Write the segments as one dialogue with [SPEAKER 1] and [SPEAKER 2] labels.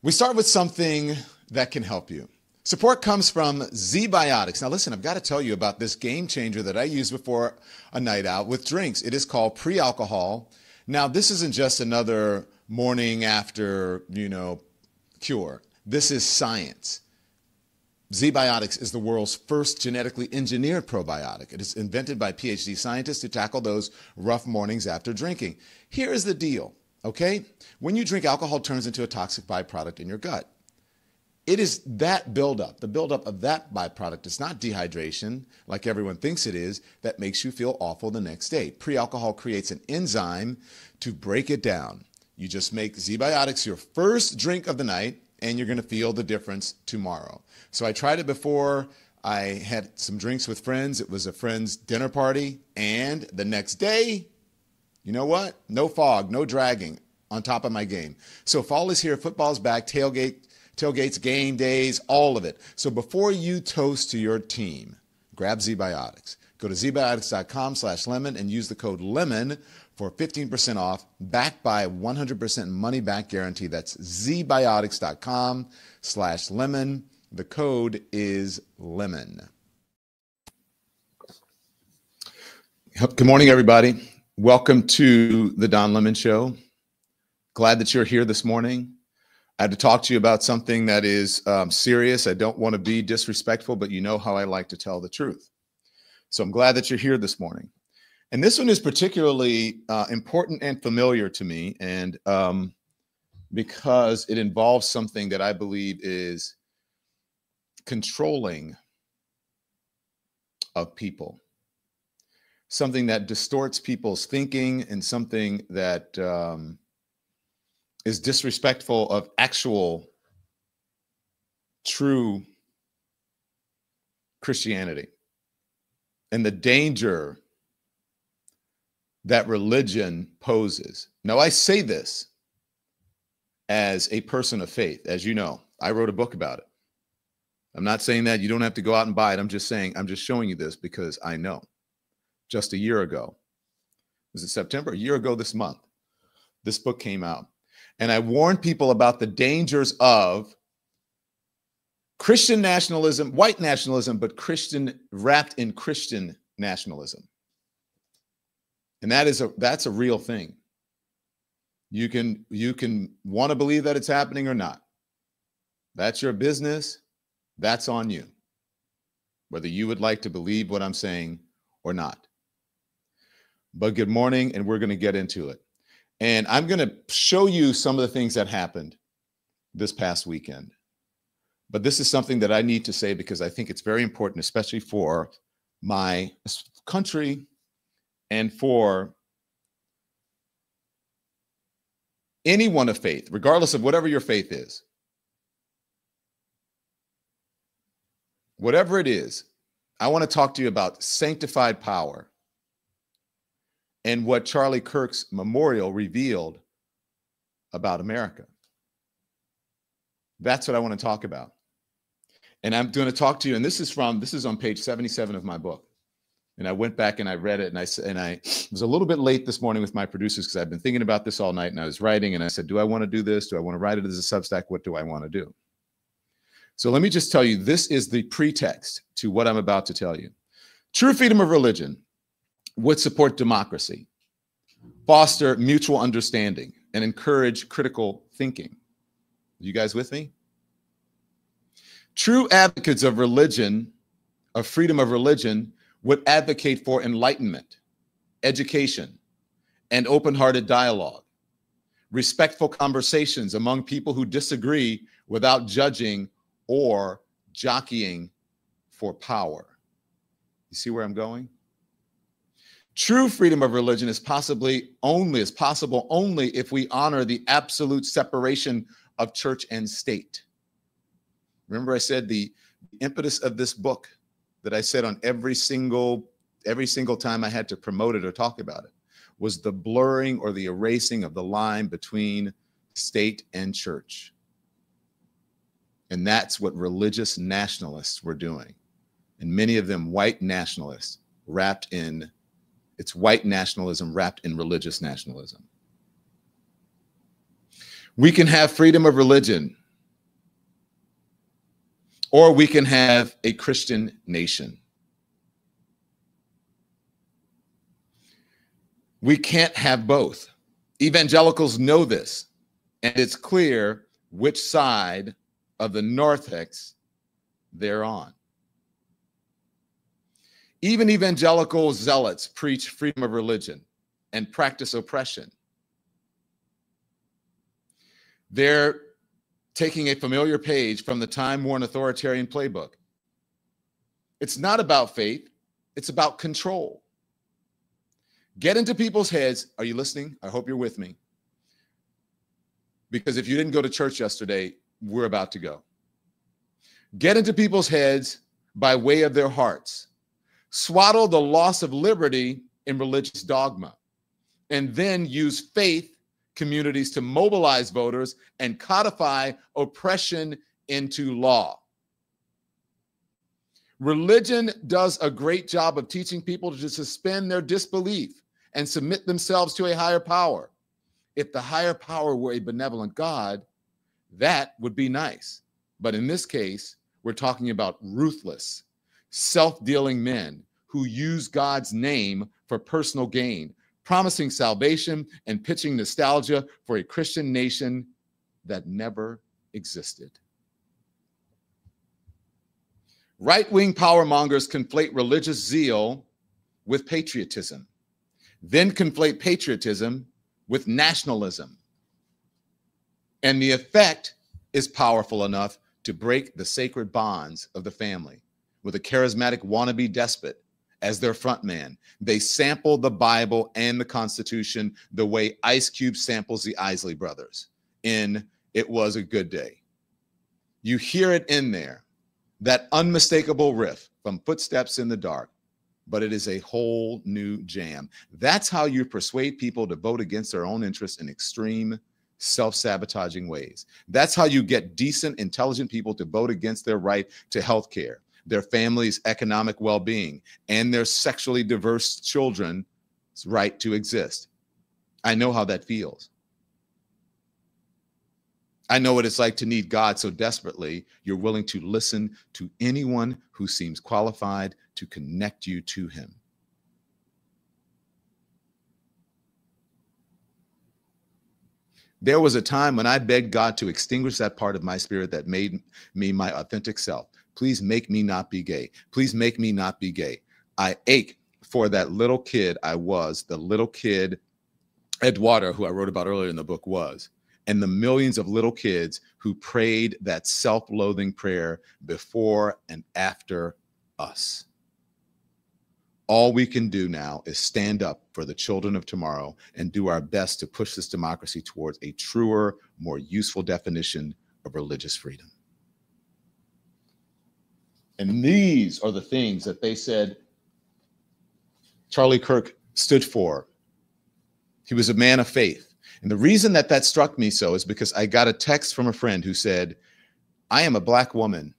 [SPEAKER 1] We start with something that can help you. Support comes from ZBiotics. Now listen, I've got to tell you about this game changer that I use before a night out with drinks. It is called pre-alcohol. Now this isn't just another morning after, cure. This is science. ZBiotics is the world's first genetically engineered probiotic. It is invented by PhD scientists to tackle those rough mornings after drinking. Here is the deal, okay? When you drink, alcohol turns into a toxic byproduct in your gut. It is that buildup, the buildup of that byproduct. It's not dehydration like everyone thinks it is that makes you feel awful the next day. Pre-alcohol creates an enzyme to break it down. You just make ZBiotics your first drink of the night, and you're going to feel the difference tomorrow. So I tried it before. I had some drinks with friends. It was a friend's dinner party. And the next day, you know what? No fog, no dragging, on top of my game. So fall is here. Football's back. Tailgates, game days, all of it. So before you toast to your team, grab ZBiotics. Go to zbiotics.com/lemon and use the code LEMON for 15% off, backed by a 100% money-back guarantee. That's zbiotics.com/lemon. The code is LEMON. Good morning, everybody. Welcome to the Don Lemon Show. Glad that you're here this morning. I had to talk to you about something that is serious. I don't want to be disrespectful, but you know how I like to tell the truth. So I'm glad that you're here this morning. And this one is particularly important and familiar to me, and because it involves something that I believe is controlling of people, something that distorts people's thinking, and something that is disrespectful of actual, true Christianity, and the danger that religion poses. Now, I say this as a person of faith. As you know, I wrote a book about it. I'm not saying that you don't have to go out and buy it. I'm just saying, I'm just showing you this because I know. Just a year ago, was it September? A year ago this month, this book came out. And I warned people about the dangers of Christian nationalism, white nationalism, but Christian, wrapped in Christian nationalism. And that's a real thing. You can want to believe that it's happening or not. That's your business. That's on you, whether you would like to believe what I'm saying or not. But good morning, and we're going to get into it. And I'm going to show you some of the things that happened this past weekend. But this is something that I need to say because I think it's very important, especially for my country and for anyone of faith, regardless of whatever your faith is. Whatever it is, I want to talk to you about sanctified power and what Charlie Kirk's memorial revealed about America. That's what I want to talk about. And I'm going to talk to you, and this is on page 77 of my book. And I went back and I read it, and I was a little bit late this morning with my producers because I've been thinking about this all night, and I was writing, and I said, do I want to do this? Do I want to write it as a Substack? What do I want to do? So let me just tell you, this is the pretext to what I'm about to tell you. True freedom of religion would support democracy, foster mutual understanding, and encourage critical thinking. You guys with me? True advocates of religion, of freedom of religion, would advocate for enlightenment, education, and open-hearted dialogue, respectful conversations among people who disagree without judging or jockeying for power. You see where I'm going? True freedom of religion is possible only if we honor the absolute separation of church and state. Remember I said the impetus of this book that I said on every single time I had to promote it or talk about it was the blurring or the erasing of the line between state and church. And that's what religious nationalists were doing. And many of them white nationalists it's white nationalism wrapped in religious nationalism. We can have freedom of religion or we can have a Christian nation. We can't have both. Evangelicals know this, and it's clear which side of the narthex they're on. Even evangelical zealots preach freedom of religion and practice oppression. They're taking a familiar page from the time-worn authoritarian playbook. It's not about faith, it's about control. Get into people's heads. Are you listening? I hope you're with me. Because if you didn't go to church yesterday, we're about to go. Get into people's heads by way of their hearts. Swaddle the loss of liberty in religious dogma, and then use faith communities to mobilize voters and codify oppression into law. Religion does a great job of teaching people to suspend their disbelief and submit themselves to a higher power. If the higher power were a benevolent God, that would be nice. But in this case, we're talking about ruthless, self-dealing men who use God's name for personal gain, promising salvation and pitching nostalgia for a Christian nation that never existed. Right-wing power mongers conflate religious zeal with patriotism, then conflate patriotism with nationalism. And the effect is powerful enough to break the sacred bonds of the family. With a charismatic wannabe despot as their front man, they sample the Bible and the Constitution the way Ice Cube samples the Isley Brothers in It Was a Good Day. You hear it in there, that unmistakable riff from Footsteps in the Dark, but it is a whole new jam. That's how you persuade people to vote against their own interests in extreme, self-sabotaging ways. That's how you get decent, intelligent people to vote against their right to health care, their family's economic well-being, and their sexually diverse children's right to exist. I know how that feels. I know what it's like to need God so desperately you're willing to listen to anyone who seems qualified to connect you to him. There was a time when I begged God to extinguish that part of my spirit that made me my authentic self. Please make me not be gay. Please make me not be gay. I ache for that little kid I was, the little kid Eduardo, who I wrote about earlier in the book, was, and the millions of little kids who prayed that self-loathing prayer before and after us. All we can do now is stand up for the children of tomorrow and do our best to push this democracy towards a truer, more useful definition of religious freedom. And these are the things that they said Charlie Kirk stood for. He was a man of faith. And the reason that that struck me so is because I got a text from a friend who said, I am a black woman.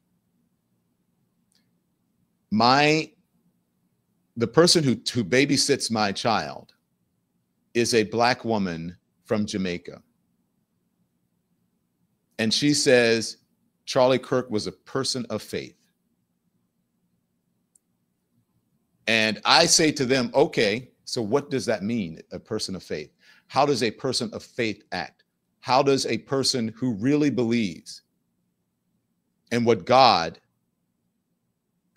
[SPEAKER 1] The person who babysits my child is a black woman from Jamaica. And she says, Charlie Kirk was a person of faith. And I say to them, okay, so what does that mean, a person of faith? How does a person of faith act? How does a person who really believes in what God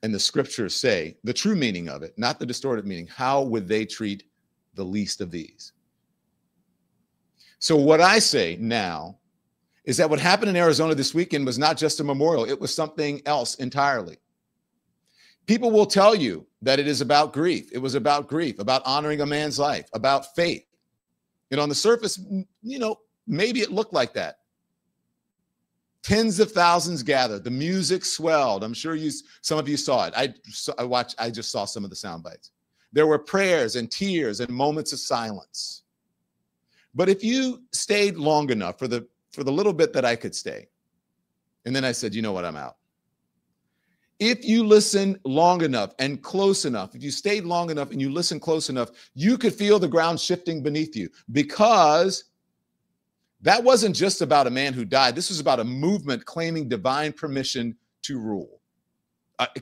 [SPEAKER 1] and the scriptures say, the true meaning of it, not the distorted meaning, how would they treat the least of these? So what I say now is that what happened in Arizona this weekend was not just a memorial, it was something else entirely. People will tell you that it is about grief. It was about grief, about honoring a man's life, about faith. And on the surface, you know, maybe it looked like that. Tens of thousands gathered. The music swelled. I'm sure some of you saw it. I just saw some of the sound bites. There were prayers and tears and moments of silence. But if you stayed long enough for the little bit that I could stay, and then I said, you know what, I'm out. If you listen long enough and close enough, if you stayed long enough and you listen close enough, you could feel the ground shifting beneath you, because that wasn't just about a man who died. This was about a movement claiming divine permission to rule.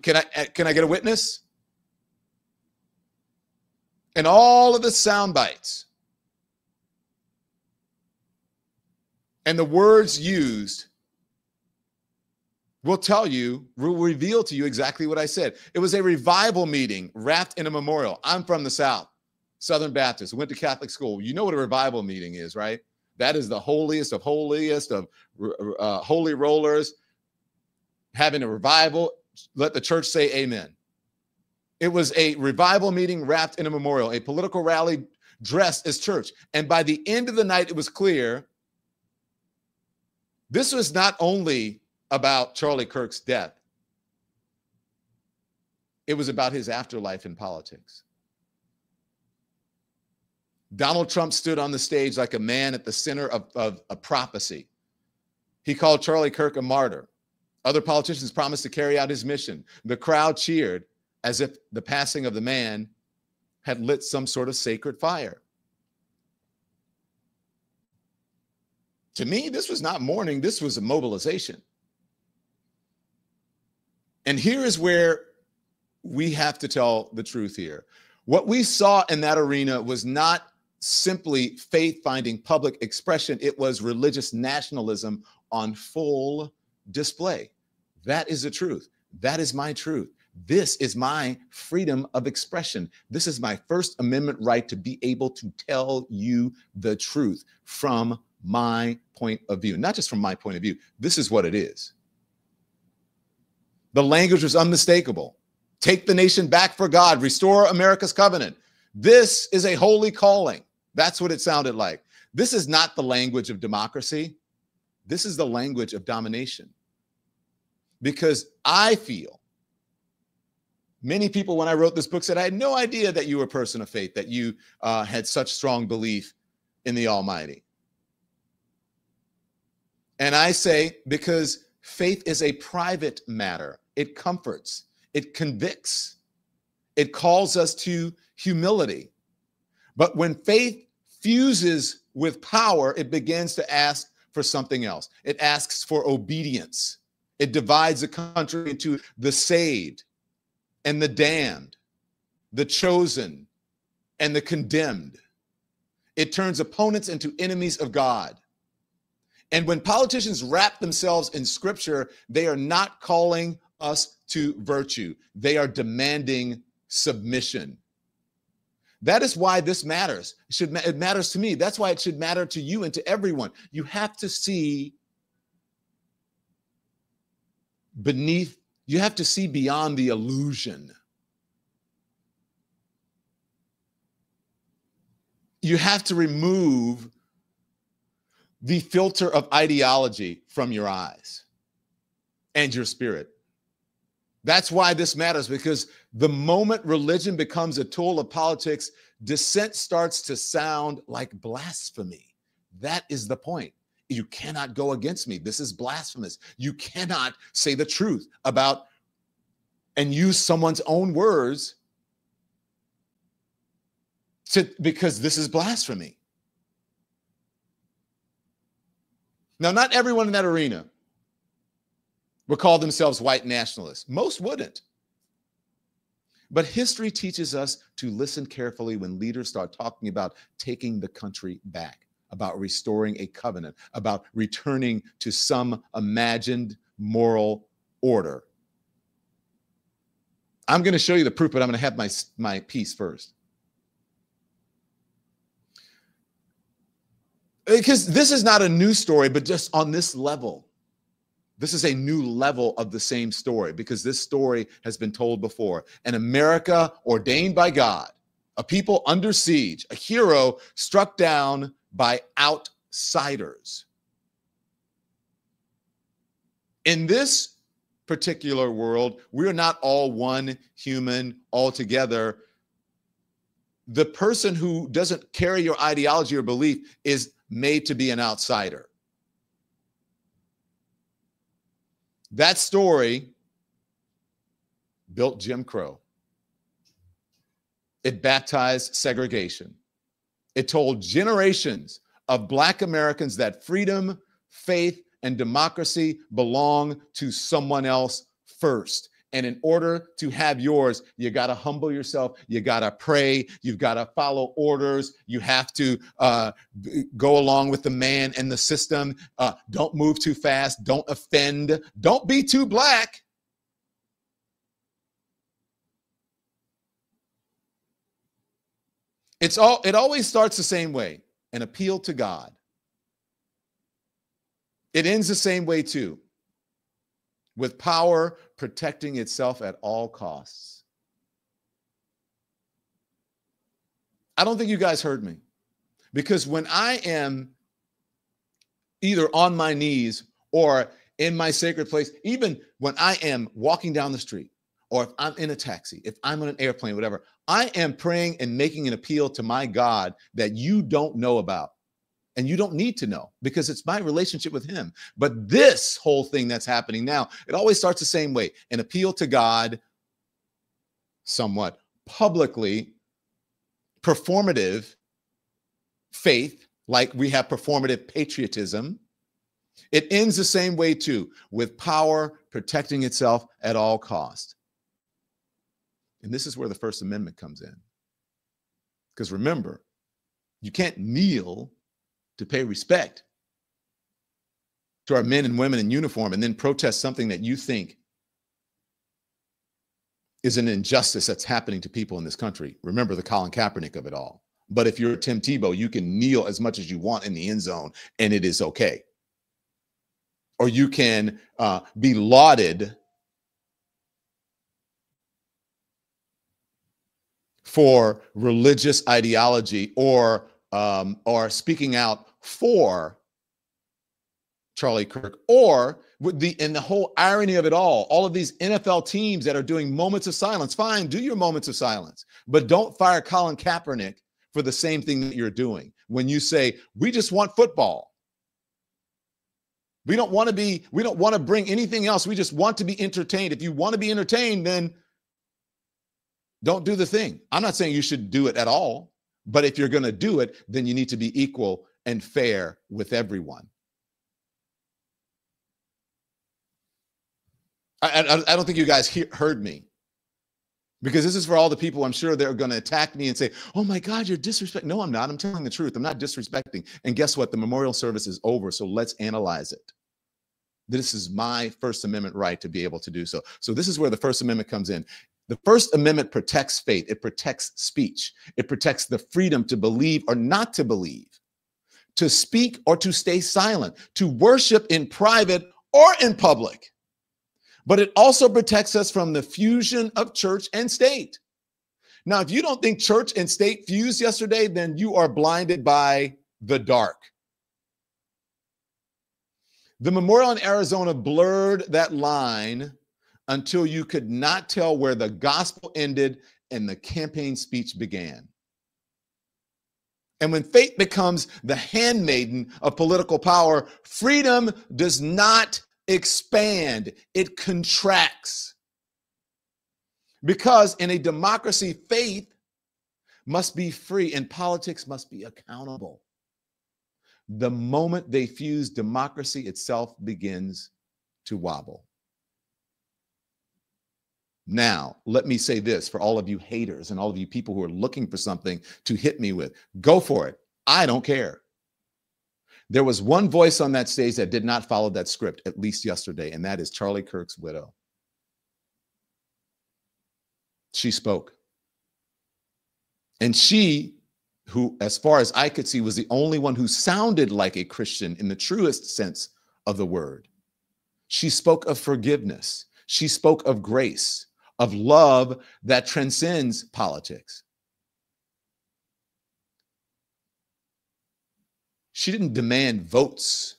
[SPEAKER 1] Can I get a witness? And all of the sound bites and the words used will reveal to you exactly what I said. It was a revival meeting wrapped in a memorial. I'm from the South, Southern Baptist, went to Catholic school. You know what a revival meeting is, right? That is the holiest of holy rollers having a revival. Let the church say amen. It was a revival meeting wrapped in a memorial, a political rally dressed as church. And by the end of the night, it was clear this was not only about Charlie Kirk's death. It was about his afterlife in politics. Donald Trump stood on the stage like a man at the center of a prophecy. He called Charlie Kirk a martyr. Other politicians promised to carry out his mission. The crowd cheered as if the passing of the man had lit some sort of sacred fire. To me, this was not mourning. This was a mobilization. And here is where we have to tell the truth here. What we saw in that arena was not simply faith finding public expression. It was religious nationalism on full display. That is the truth. That is my truth. This is my freedom of expression. This is my First Amendment right to be able to tell you the truth from my point of view. Not just from my point of view. This is what it is. The language was unmistakable. Take the nation back for God. Restore America's covenant. This is a holy calling. That's what it sounded like. This is not the language of democracy. This is the language of domination. Because I feel many people, when I wrote this book, said, I had no idea that you were a person of faith, that you had such strong belief in the Almighty. And I say, because faith is a private matter. It comforts, it convicts, it calls us to humility. But when faith fuses with power, it begins to ask for something else. It asks for obedience. It divides the country into the saved and the damned, the chosen and the condemned. It turns opponents into enemies of God. And when politicians wrap themselves in scripture, they are not calling us to virtue. They are demanding submission. That is why this matters. It matters to me. That's why it should matter to you and to everyone. You have to see beneath, you have to see beyond the illusion. You have to remove the filter of ideology from your eyes and your spirit. That's why this matters, because the moment religion becomes a tool of politics, dissent starts to sound like blasphemy. That is the point. You cannot go against me. This is blasphemous. You cannot say the truth about and use someone's own words because this is blasphemy. Now, not everyone in that arena would call themselves white nationalists. Most wouldn't. But history teaches us to listen carefully when leaders start talking about taking the country back, about restoring a covenant, about returning to some imagined moral order. I'm going to show you the proof, but I'm going to have my piece first. Because this is not a new story, but just on this level. This is a new level of the same story, because this story has been told before. An America ordained by God, a people under siege, a hero struck down by outsiders. In this particular world, we are not all one human altogether. The person who doesn't carry your ideology or belief is made to be an outsider. That story built Jim Crow. It baptized segregation. It told generations of Black Americans that freedom, faith, and democracy belong to someone else first. And in order to have yours, you got to humble yourself. You got to pray. You've got to follow orders. You have to go along with the man and the system. Don't move too fast. Don't offend. Don't be too black. It always starts the same way, an appeal to God. It ends the same way too, with power protecting itself at all costs. I don't think you guys heard me, because when I am either on my knees or in my sacred place, even when I am walking down the street, or if I'm in a taxi, if I'm on an airplane, whatever, I am praying and making an appeal to my God that you don't know about. And you don't need to know, because it's my relationship with him. But this whole thing that's happening now, it always starts the same way. An appeal to God, somewhat publicly, performative faith, like we have performative patriotism. It ends the same way too, with power protecting itself at all costs. And this is where the First Amendment comes in. Because remember, you can't kneel to pay respect to our men and women in uniform and then protest something that you think is an injustice that's happening to people in this country. Remember the Colin Kaepernick of it all. But if you're Tim Tebow, you can kneel as much as you want in the end zone and it is okay. Or you can be lauded for religious ideology or speaking out for Charlie Kirk, or with the whole irony of it all of these NFL teams that are doing moments of silence. Fine, do your moments of silence, but don't fire Colin Kaepernick for the same thing that you're doing. When you say, we just want football. We don't want to bring anything else. We just want to be entertained. If you want to be entertained, then don't do the thing. I'm not saying you should do it at all. But if you're going to do it, then you need to be equal and fair with everyone. I don't think you guys heard me, because this is for all the people I'm sure they're going to attack me and say, oh my God, you're disrespecting. No, I'm not. I'm telling the truth. I'm not disrespecting. And guess what? The memorial service is over. So let's analyze it. This is my First Amendment right to be able to do so. So this is where the First Amendment comes in. The First Amendment protects faith. It protects speech. It protects the freedom to believe or not to believe, to speak or to stay silent, to worship in private or in public. But it also protects us from the fusion of church and state. Now, if you don't think church and state fused yesterday, then you are blinded by the dark. The memorial in Arizona blurred that line until you could not tell where the gospel ended and the campaign speech began. And when faith becomes the handmaiden of political power, freedom does not expand, it contracts. Because in a democracy, faith must be free and politics must be accountable. The moment they fuse, democracy itself begins to wobble. Now, let me say this for all of you haters and all of you people who are looking for something to hit me with. Go for it. I don't care. There was one voice on that stage that did not follow that script, at least yesterday, and that is Charlie Kirk's widow. She spoke. And she, who, as far as I could see, was the only one who sounded like a Christian in the truest sense of the word. She spoke of forgiveness. She spoke of grace, of love that transcends politics. She didn't demand votes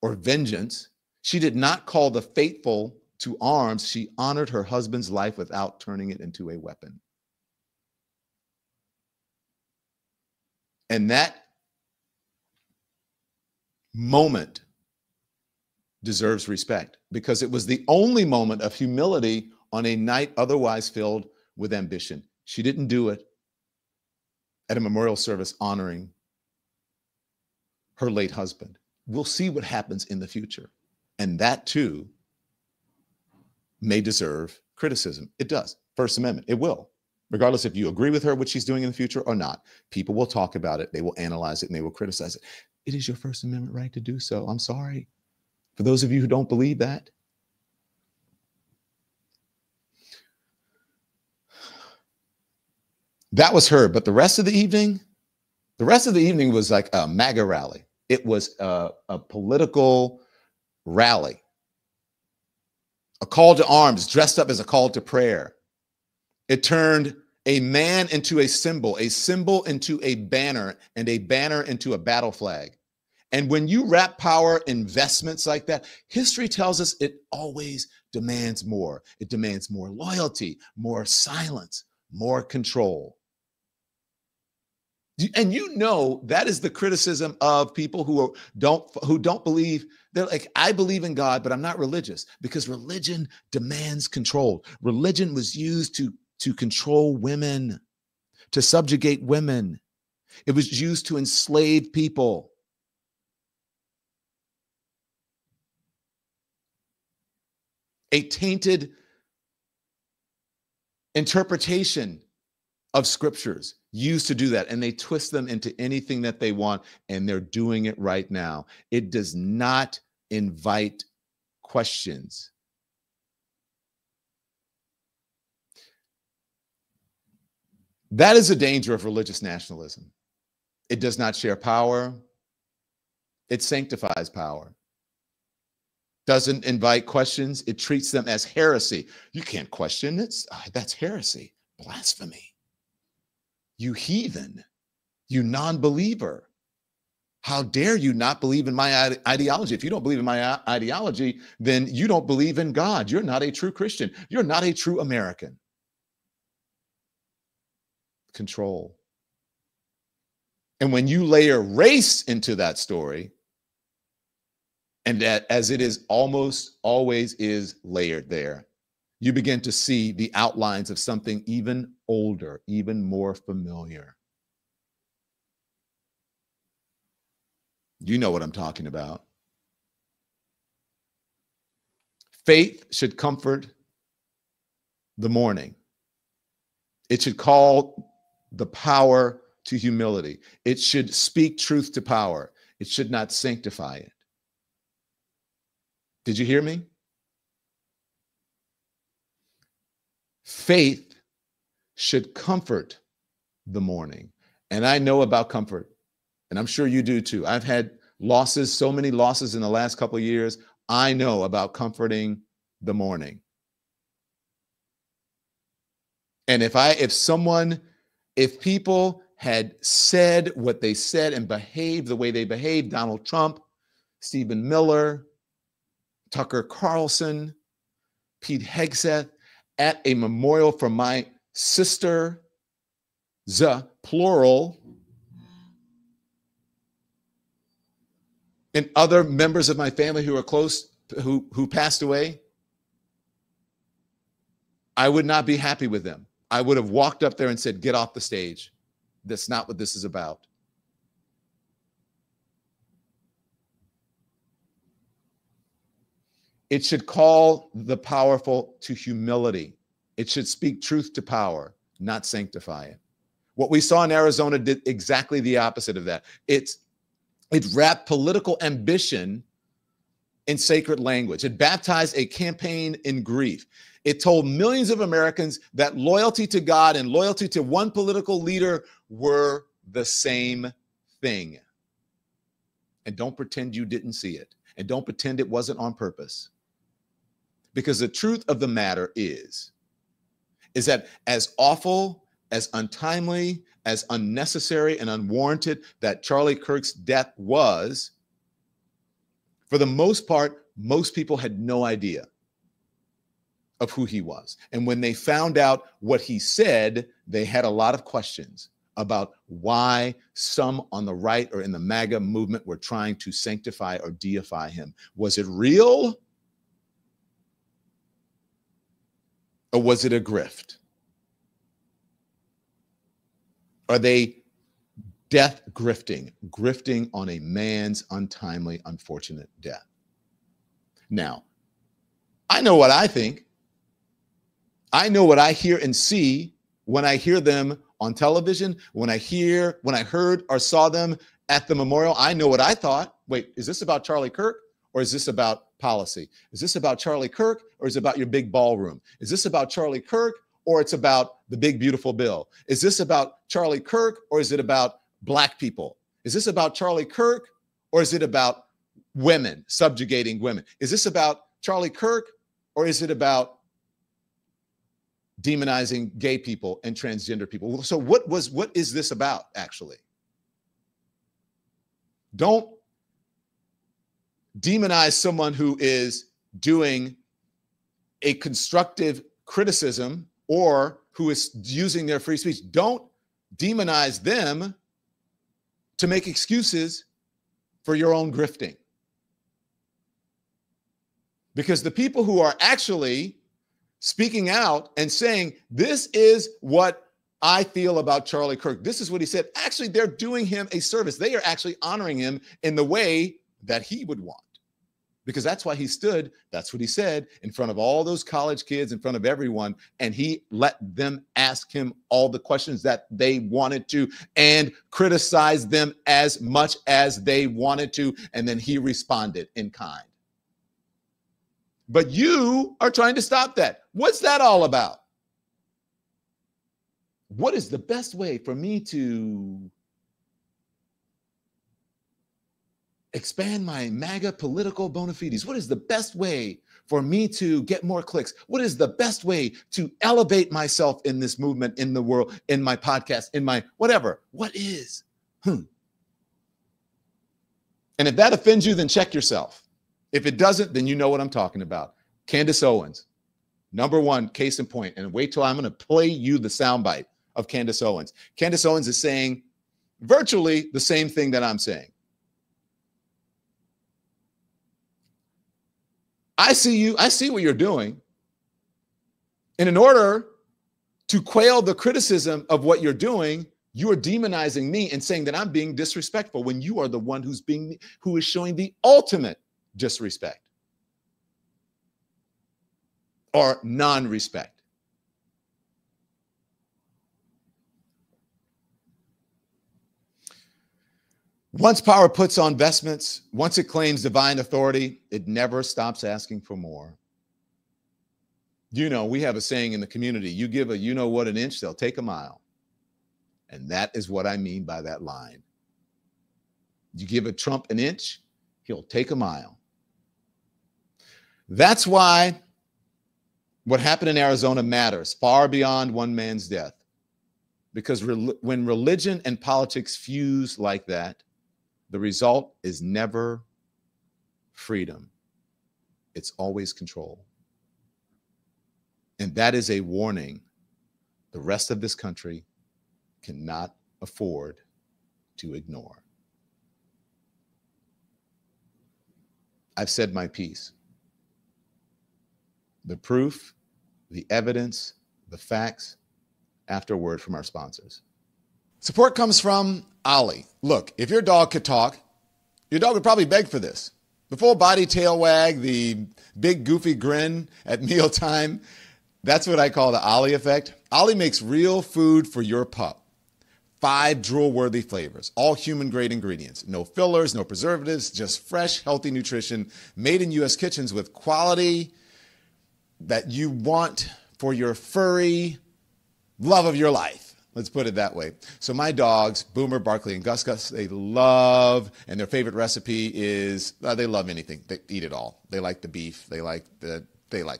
[SPEAKER 1] or vengeance. She did not call the faithful to arms. She honored her husband's life without turning it into a weapon. And that moment deserves respect because it was the only moment of humility on a night otherwise filled with ambition. She didn't do it at a memorial service honoring her late husband. We'll see what happens in the future. And that too may deserve criticism. It does. First Amendment, it will. Regardless if you agree with her, what she's doing in the future or not, people will talk about it, they will analyze it, and they will criticize it. It is your First Amendment right to do so. I'm sorry. For those of you who don't believe that. That was her, but the rest of the evening was like a MAGA rally. It was a political rally, a call to arms dressed up as a call to prayer. It turned a man into a symbol into a banner, and a banner into a battle flag. And when you wrap power investments like that, history tells us it always demands more. It demands more loyalty, more silence, more control. And you know that is the criticism of people who don't believe. They're like, I believe in God, but I'm not religious, because religion demands control. Religion was used to control women, to subjugate women. It was used to enslave people. A tainted interpretation of scriptures used to do that, and they twist them into anything that they want, and they're doing it right now. It does not invite questions. That is a danger of religious nationalism. It does not share power. It sanctifies power. Doesn't invite questions. It treats them as heresy. You can't question it. That's heresy. Blasphemy. You heathen, you non-believer. How dare you not believe in my ideology? If you don't believe in my ideology, then you don't believe in God. You're not a true Christian. You're not a true American. Control. And when you layer race into that story, and that as it is almost always is layered there, you begin to see the outlines of something even older, even more familiar. You know what I'm talking about. Faith should comfort the mourning. It should call the power to humility. It should speak truth to power. It should not sanctify it. Did you hear me? Faith should comfort the mourning. And I know about comfort, and I'm sure you do too. I've had losses, so many losses in the last couple of years. I know about comforting the mourning. And if people had said what they said and behaved the way they behaved, Donald Trump, Stephen Miller, Tucker Carlson, Pete Hegseth, at a memorial for my sister, plural, and other members of my family who are close, who passed away, I would not be happy with them. I would have walked up there and said, get off the stage. That's not what this is about. It should call the powerful to humility. It should speak truth to power, not sanctify it. What we saw in Arizona did exactly the opposite of that. It wrapped political ambition in sacred language. It baptized a campaign in grief. It told millions of Americans that loyalty to God and loyalty to one political leader were the same thing. And don't pretend you didn't see it. And don't pretend it wasn't on purpose. Because the truth of the matter is that as awful, as untimely, as unnecessary and unwarranted that Charlie Kirk's death was, for the most part, most people had no idea of who he was. And when they found out what he said, they had a lot of questions about why some on the right or in the MAGA movement were trying to sanctify or deify him. Was it real? Or was it a grift? Are they death grifting on a man's untimely, unfortunate death? Now, I know what I think. I know what I hear and see when I hear them on television, when I heard or saw them at the memorial. I know what I thought. Wait, is this about Charlie Kirk or is this about policy? Is this about Charlie Kirk or is it about your big ballroom? Is this about Charlie Kirk or it's about the big beautiful bill? Is this about Charlie Kirk or is it about black people? Is this about Charlie Kirk or is it about women, subjugating women? Is this about Charlie Kirk or is it about demonizing gay people and transgender people? So what is this about, actually? Don't demonize someone who is doing a constructive criticism or who is using their free speech. Don't demonize them to make excuses for your own grifting. Because the people who are actually speaking out and saying, this is what I feel about Charlie Kirk, this is what he said, actually, they're doing him a service. They are actually honoring him in the way that he would want. Because that's why he stood, that's what he said, in front of all those college kids, in front of everyone, and he let them ask him all the questions that they wanted to and criticize them as much as they wanted to, and then he responded in kind. But you are trying to stop that. What's that all about? What is the best way for me to expand my MAGA political bona fides? What is the best way for me to get more clicks? What is the best way to elevate myself in this movement, in the world, in my podcast, in my whatever? What is? And if that offends you, then check yourself. If it doesn't, then you know what I'm talking about. Candace Owens, number one, case in point. And wait till I'm going to play you the soundbite of Candace Owens. Candace Owens is saying virtually the same thing that I'm saying. I see you. I see what you're doing. And in order to quail the criticism of what you're doing, you are demonizing me and saying that I'm being disrespectful when you are the one who is showing the ultimate disrespect or non-respect. Once power puts on vestments, once it claims divine authority, it never stops asking for more. You know, we have a saying in the community, you give a you know what an inch, they'll take a mile. And that is what I mean by that line. You give a Trump an inch, he'll take a mile. That's why what happened in Arizona matters far beyond one man's death. Because when religion and politics fuse like that, the result is never freedom. It's always control. And that is a warning the rest of this country cannot afford to ignore. I've said my piece. The proof, the evidence, the facts, after a word from our sponsors. Support comes from Ollie. Look, if your dog could talk, your dog would probably beg for this. The full body tail wag, the big goofy grin at mealtime, that's what I call the Ollie effect. Ollie makes real food for your pup. 5 drool-worthy flavors, all human-grade ingredients. No fillers, no preservatives, just fresh, healthy nutrition made in U.S. kitchens with quality that you want for your furry love of your life. Let's put it that way. So my dogs, Boomer, Barkley, and Gus Gus, they love, and their favorite recipe is, they love anything. They eat it all. They like the beef. They like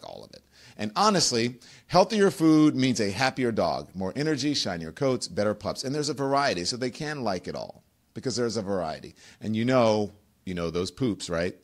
[SPEAKER 1] all of it. And honestly, healthier food means a happier dog, more energy, shinier coats, better pups. And there's a variety, so they can like it all because there's a variety. And you know those poops, right?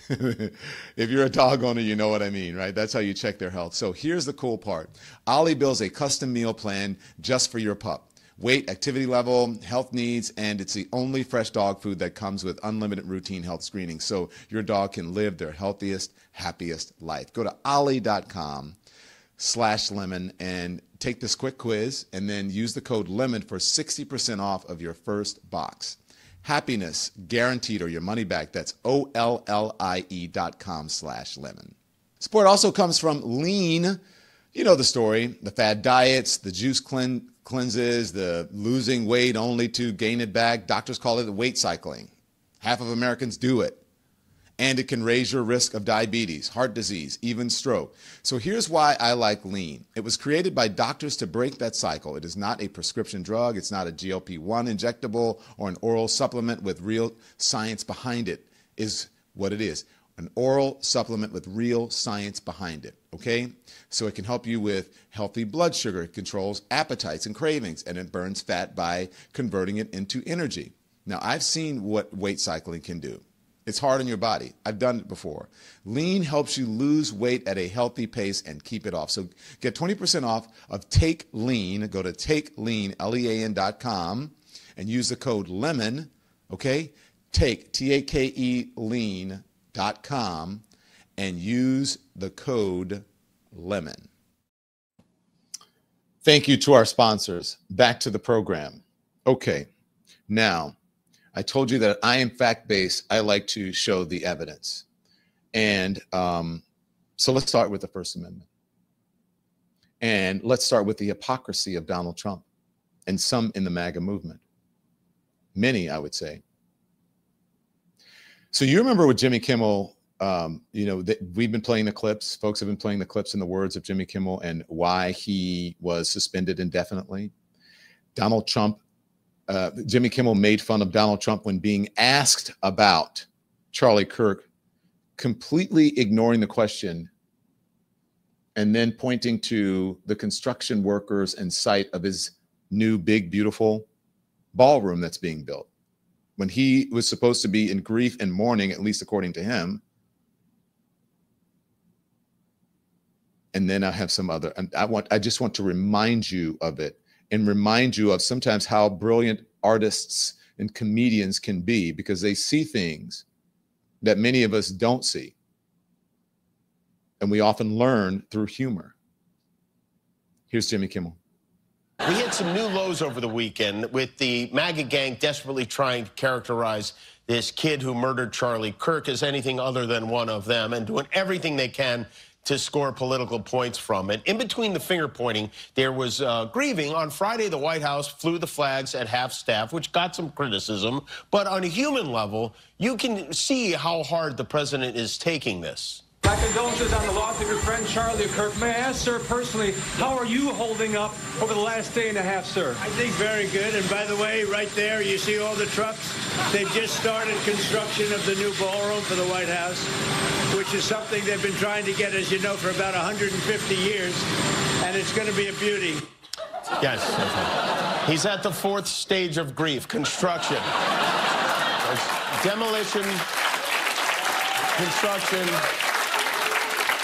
[SPEAKER 1] If you're a dog owner, you know what I mean, right? That's how you check their health. So here's the cool part. Ollie builds a custom meal plan just for your pup. Weight, activity level, health needs, and it's the only fresh dog food that comes with unlimited routine health screening. So your dog can live their healthiest, happiest life. Go to ollie.com/lemon and take this quick quiz and then use the code LEMON for 60% off of your first box. Happiness guaranteed or your money back. That's OLLIE.com/lemon. Support also comes from Lean. You know the story, the fad diets, the juice cleanses, the losing weight only to gain it back. Doctors call it weight cycling. Half of Americans do it. And it can raise your risk of diabetes, heart disease, even stroke. So here's why I like lean. It was created by doctors to break that cycle. It is not a prescription drug. It's not a GLP-1 injectable or an oral supplement with real science behind it, is what it is. An oral supplement with real science behind it, okay? So it can help you with healthy blood sugar. It controls appetites and cravings, and it burns fat by converting it into energy. Now, I've seen what weight cycling can do. It's hard on your body. I've done it before. Lean helps you lose weight at a healthy pace and keep it off. So get 20% off of Take Lean. Go to TakeLean, LEAN.com, and use the code LEMON, okay? Take, T-A-K-E, lean.com, and use the code LEMON. Thank you to our sponsors. Back to the program. Okay, now, I told you that I am fact-based. I like to show the evidence. And so let's start with the First Amendment. And let's start with the hypocrisy of Donald Trump and some in the MAGA movement. Many, I would say. So you remember with Jimmy Kimmel, we've been playing the clips. Folks have been playing the clips in the words of Jimmy Kimmel and why he was suspended indefinitely. Donald Trump, Jimmy Kimmel made fun of Donald Trump when being asked about Charlie Kirk, completely ignoring the question and then pointing to the construction workers and site of his new big, beautiful ballroom that's being built. When he was supposed to be in grief and mourning, at least according to him. And then I have some other, and I just want to remind you of it. And remind you of sometimes how brilliant artists and comedians can be because they see things that many of us don't see. And we often learn through humor. Here's Jimmy Kimmel.
[SPEAKER 2] We hit some new lows over the weekend with the MAGA gang desperately trying to characterize this kid who murdered Charlie Kirk as anything other than one of them and doing everything they can to score political points from it. In between the finger pointing, there was grieving. On Friday, the White House flew the flags at half staff, which got some criticism. But on a human level, you can see how hard the president is taking this.
[SPEAKER 3] My condolences on the loss of your friend Charlie Kirk. May I ask, sir, personally, how are you holding up over the last day and a half, sir?
[SPEAKER 4] I think very good. And by the way, right there, you see all the trucks? They've just started construction of the new ballroom for the White House, which is something they've been trying to get, as you know, for about 150 years. And it's going to be a beauty.
[SPEAKER 2] Yes. He's at the fourth stage of grief, construction. Demolition, construction.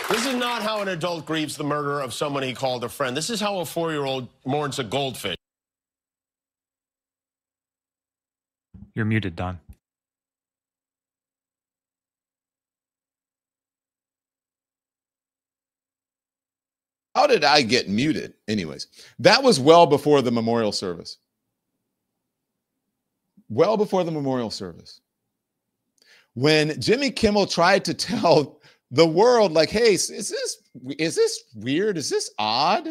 [SPEAKER 2] This is not how an adult grieves the murder of someone he called a friend. This is how a 4-year-old mourns a goldfish.
[SPEAKER 5] You're muted, Don.
[SPEAKER 1] How did I get muted? Anyways, that was well before the memorial service. Well before the memorial service. When Jimmy Kimmel tried to tell the world, like, hey, is this weird? Is this odd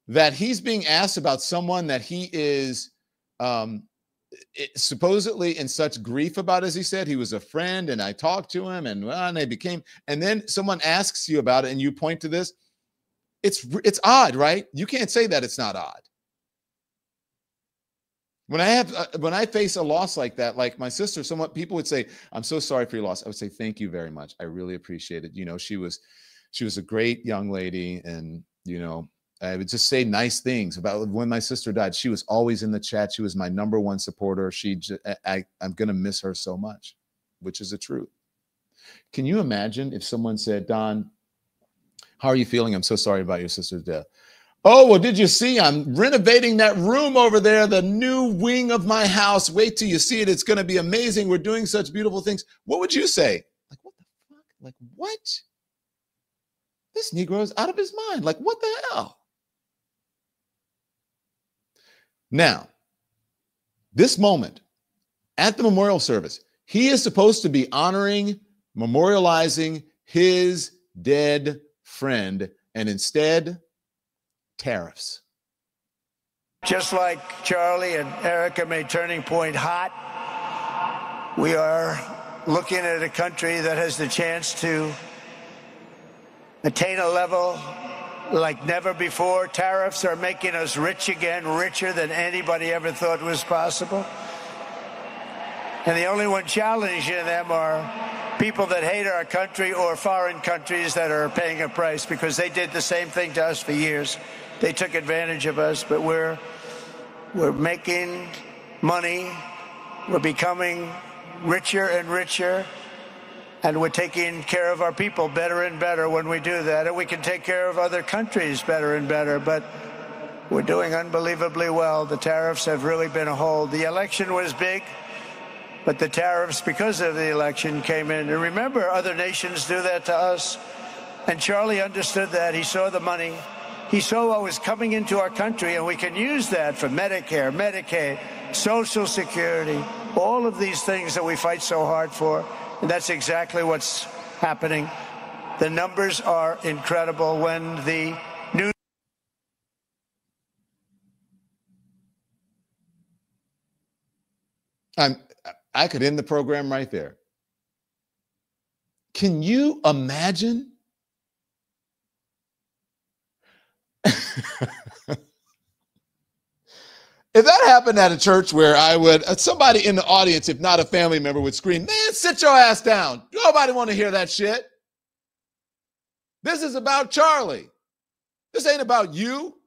[SPEAKER 1] that he's being asked about someone that he is supposedly in such grief about? As he said, he was a friend and I talked to him and they became, and then someone asks you about it and you point to this. It's odd, right? You can't say that it's not odd. When I face a loss like that, like my sister, people would say, "I'm so sorry for your loss." I would say, "Thank you very much. I really appreciate it." You know, she was a great young lady, and you know, I would just say nice things about when my sister died. She was always in the chat. She was my #1 supporter. I'm gonna miss her so much, which is the truth. Can you imagine if someone said, "Don, how are you feeling? I'm so sorry about your sister's death." "Oh, well, did you see? I'm renovating that room over there, the new wing of my house. Wait till you see it. It's going to be amazing. We're doing such beautiful things." What would you say? Like, what the fuck? Like, what? This Negro is out of his mind. Like, what the hell? Now, this moment at the memorial service, he is supposed to be honoring, memorializing his dead friend and instead, tariffs.
[SPEAKER 4] Just like Charlie and Erica made Turning Point hot, we are looking at a country that has the chance to attain a level like never before. Tariffs are making us rich again, richer than anybody ever thought was possible. And the only one challenging them are people that hate our country or foreign countries that are paying a price, because they did the same thing to us for years. They took advantage of us, but we're making money. We're becoming richer and richer. And we're taking care of our people better and better when we do that. And we can take care of other countries better and better. But we're doing unbelievably well. The tariffs have really been a hold. The election was big, but the tariffs, because of the election, came in. And remember, other nations do that to us. And Charlie understood that. He saw the money. He saw what was coming into our country, and we can use that for Medicare, Medicaid, Social Security, all of these things that we fight so hard for. And that's exactly what's happening. The numbers are incredible. When the new
[SPEAKER 1] I could end the program right there. Can you imagine? If that happened at a church where I would, somebody in the audience, if not a family member, would scream, "Man, sit your ass down. Nobody want to hear that shit. This is about Charlie. This ain't about you."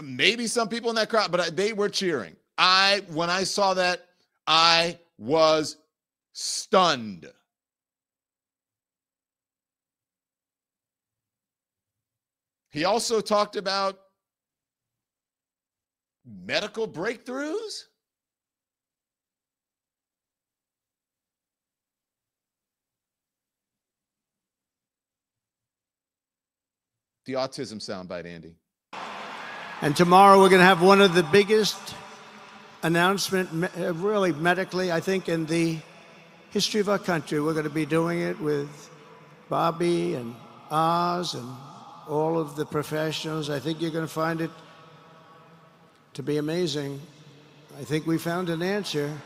[SPEAKER 1] Maybe some people in that crowd, but they were cheering. When I saw that, I was stunned. He also talked about medical breakthroughs. The autism soundbite, Andy.
[SPEAKER 4] And tomorrow we're going to have one of the biggest announcements, really medically, I think, in the history of our country. We're going to be doing it with Bobby and Oz and all of the professionals. I think you're going to find it to be amazing. I think we found an answer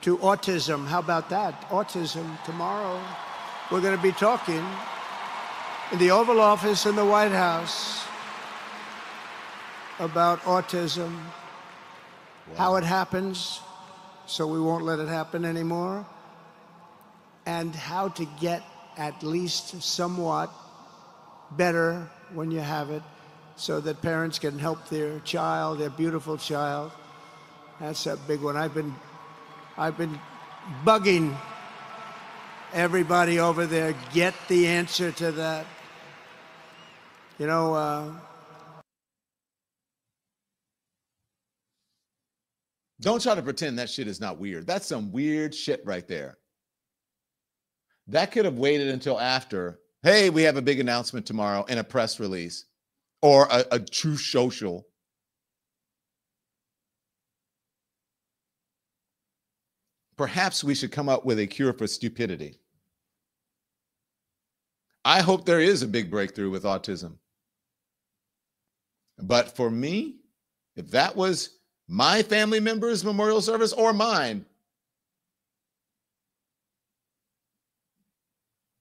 [SPEAKER 4] to autism. How about that? Autism. Tomorrow we're going to be talking in the Oval Office in the White House about autism, how it happens, so we won't let it happen anymore, and how to get at least somewhat better when you have it, so that parents can help their child, their beautiful child. That's a big one. I've been bugging everybody over there, get the answer to that. You know,
[SPEAKER 1] don't try to pretend that shit is not weird. That's some weird shit right there. That could have waited until after, hey, we have a big announcement tomorrow in a press release or a true social. Perhaps we should come up with a cure for stupidity. I hope there is a big breakthrough with autism. But for me, if that was my family member's memorial service or mine,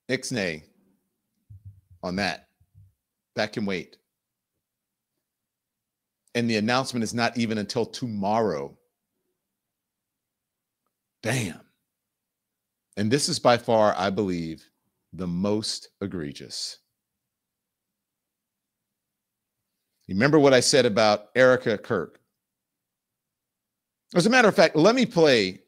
[SPEAKER 1] ixnay on that. That can wait. And the announcement is not even until tomorrow. Damn. And this is by far, I believe, the most egregious. Remember what I said about Erica Kirk? As a matter of fact, let me play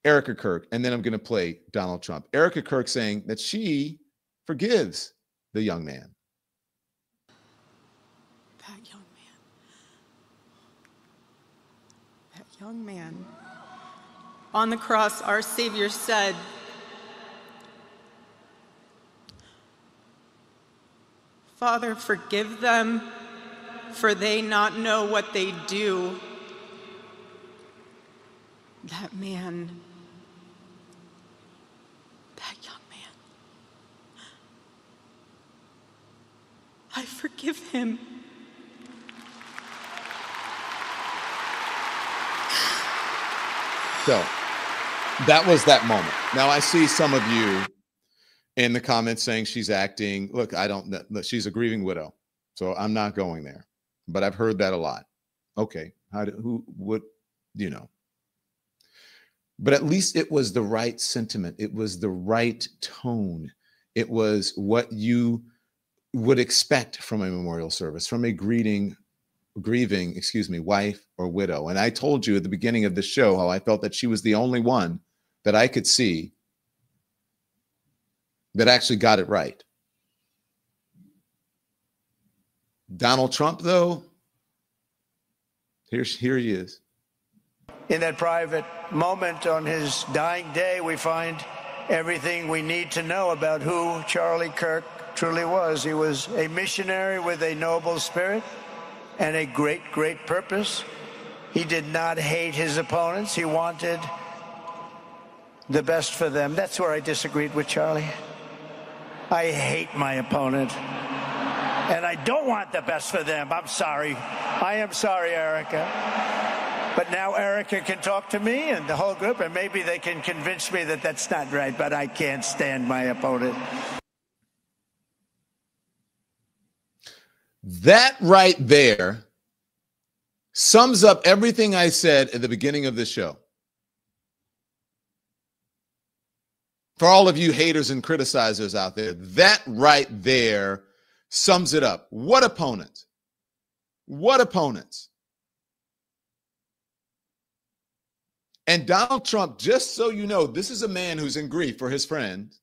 [SPEAKER 1] Erica Kirk, and then I'm going to play Donald Trump. Erica Kirk saying that she forgives the young man.
[SPEAKER 6] That young man. On the cross, our Savior said, "Father, forgive them, for they not know what they do." That man that young man. I forgive him.
[SPEAKER 1] So that was that moment. Now I see some of you in the comments saying she's acting. Look, I don't know. She's a grieving widow, so I'm not going there. But I've heard that a lot. Okay, who would, you know? But at least it was the right sentiment. It was the right tone. It was what you would expect from a memorial service, from a grieving, wife or widow. And I told you at the beginning of the show how I felt that she was the only one that I could see that actually got it right. Donald Trump, though, here he is.
[SPEAKER 4] In that private moment on his dying day, we find everything we need to know about who Charlie Kirk truly was. He was a missionary with a noble spirit and a great, great purpose. He did not hate his opponents. He wanted the best for them. That's where I disagreed with Charlie. I hate my opponent, and I don't want the best for them. I'm sorry. I am sorry, Erica. But now Erica can talk to me and the whole group, and maybe they can convince me that that's not right, but I can't stand my opponent.
[SPEAKER 1] That right there sums up everything I said at the beginning of this show. For all of you haters and criticizers out there, that right there sums it up. What opponents? What opponents? And Donald Trump, just so you know, this is a man who's in grief for his friends,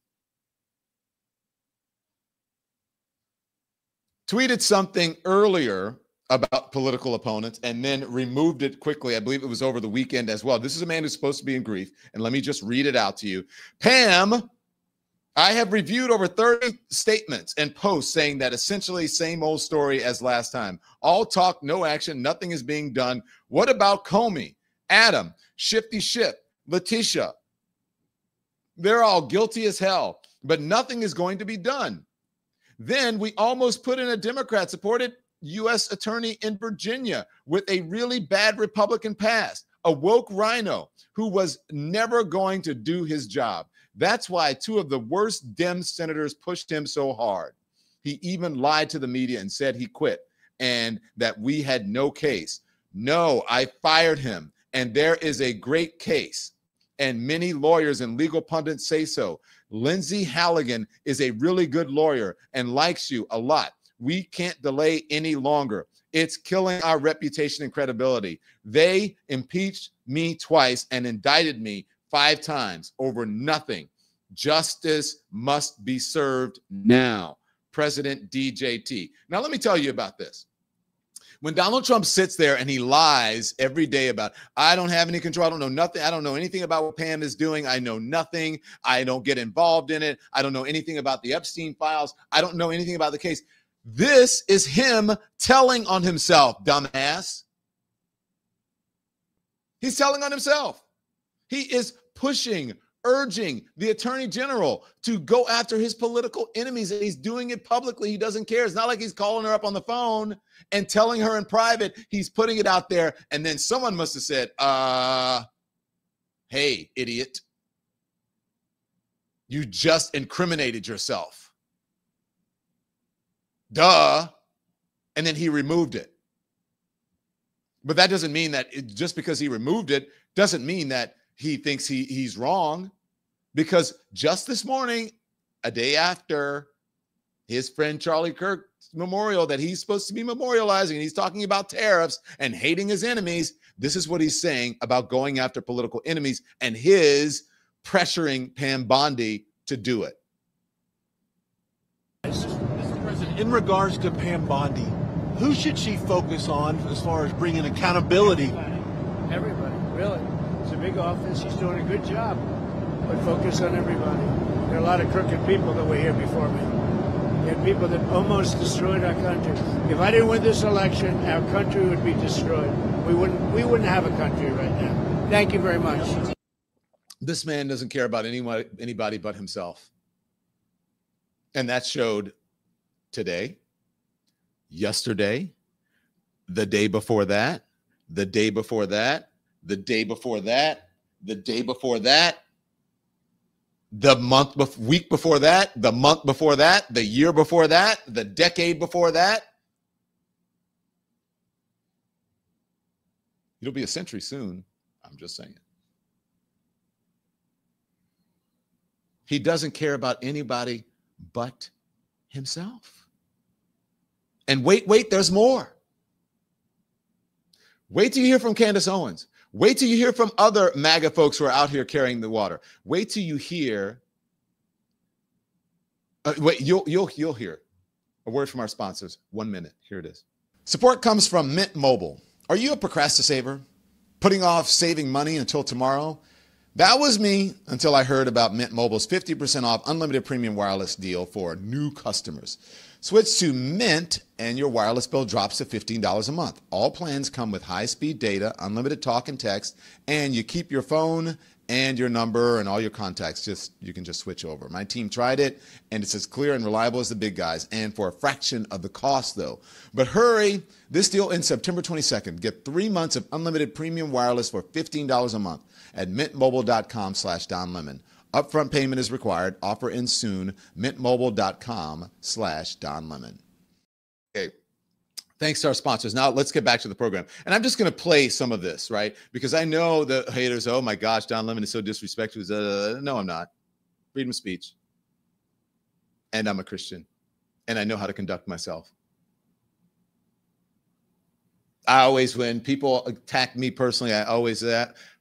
[SPEAKER 1] tweeted something earlier about political opponents and then removed it quickly. I believe it was over the weekend as well. This is a man who's supposed to be in grief. And let me just read it out to you. Pam, I have reviewed over 30 statements and posts saying that essentially same old story as last time. All talk, no action, nothing is being done. What about Comey, Adam, Shifty Ship, Letitia? They're all guilty as hell, but nothing is going to be done. Then we almost put in a Democrat-supported U.S. attorney in Virginia with a really bad Republican past, a woke rhino who was never going to do his job. That's why two of the worst Dem senators pushed him so hard. He even lied to the media and said he quit and that we had no case. No, I fired him, and there is a great case. And many lawyers and legal pundits say so. Lindsey Halligan is a really good lawyer and likes you a lot. We can't delay any longer. It's killing our reputation and credibility. They impeached me twice and indicted me 5 times over nothing. Justice must be served now. President DJT. Now, let me tell you about this. When Donald Trump sits there and he lies every day about, I don't have any control, I don't know nothing, I don't know anything about what Pam is doing, I know nothing, I don't get involved in it, I don't know anything about the Epstein files, I don't know anything about the case. This is him telling on himself, dumbass. He's telling on himself. He is pushing, urging the attorney general to go after his political enemies, and he's doing it publicly. He doesn't care. It's not like he's calling her up on the phone and telling her in private. He's putting it out there, and then someone must have said, hey, idiot, you just incriminated yourself. Duh. And then he removed it. But that doesn't mean that just because he removed it doesn't mean that he thinks he's wrong, because just this morning, a day after his friend Charlie Kirk's memorial that he's supposed to be memorializing, and he's talking about tariffs and hating his enemies, this is what he's saying about going after political enemies and his pressuring Pam Bondi to do it.
[SPEAKER 7] Mr. President, in regards to Pam Bondi, who should she focus on as far as bringing accountability?
[SPEAKER 4] Everybody, really. It's a big office. He's doing a good job. But focus on everybody. There are a lot of crooked people that were here before me. You had people that almost destroyed our country. If I didn't win this election, our country would be destroyed. We wouldn't have a country right now. Thank you very much.
[SPEAKER 1] This man doesn't care about anybody but himself. And that showed today, yesterday, the day before that, the day before that, the day before that, the day before that, week before that, the month before that, the year before that, the decade before that. It'll be a century soon. I'm just saying. He doesn't care about anybody but himself. And wait, there's more. Wait till you hear from Candace Owens. Wait till you hear from other MAGA folks who are out here carrying the water. Wait till you hear. You'll hear a word from our sponsors. 1 minute. Here it is. Support comes from Mint Mobile. Are you a procrastinator? Putting off saving money until tomorrow? That was me until I heard about Mint Mobile's 50% off unlimited premium wireless deal for new customers. Switch to Mint and your wireless bill drops to $15 a month. All plans come with high-speed data, unlimited talk and text, and you keep your phone and your number and all your contacts. You can just switch over. My team tried it, and it's as clear and reliable as the big guys, and for a fraction of the cost, though. But hurry, this deal ends September 22nd. Get 3 months of unlimited premium wireless for $15 a month at mintmobile.com/DonLemon. Upfront payment is required. Offer ends soon. mintmobile.com/DonLemon. Okay. Thanks to our sponsors. Now let's get back to the program. And I'm just going to play some of this, right? Because I know the haters, oh my gosh, Don Lemon is so disrespectful. No, I'm not. Freedom of speech. And I'm a Christian. And I know how to conduct myself. When people attack me personally,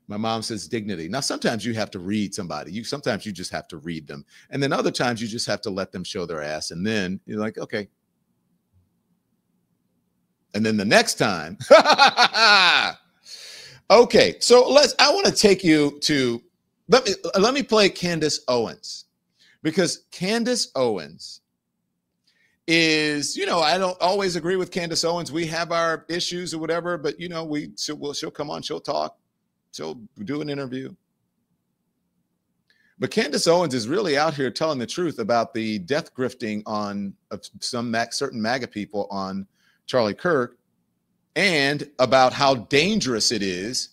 [SPEAKER 1] my mom says dignity. Now, sometimes you have to read somebody. Sometimes you just have to read them. And then other times you just have to let them show their ass. And then you're like, okay. And then the next time, okay. So I want to take you to, let me play Candace Owens, because Candace Owens is, I don't always agree with Candace Owens. We have our issues or whatever, but she'll come on, she'll talk. She'll do an interview. But Candace Owens is really out here telling the truth about the death grifting of some certain MAGA people on Charlie Kirk, and about how dangerous it is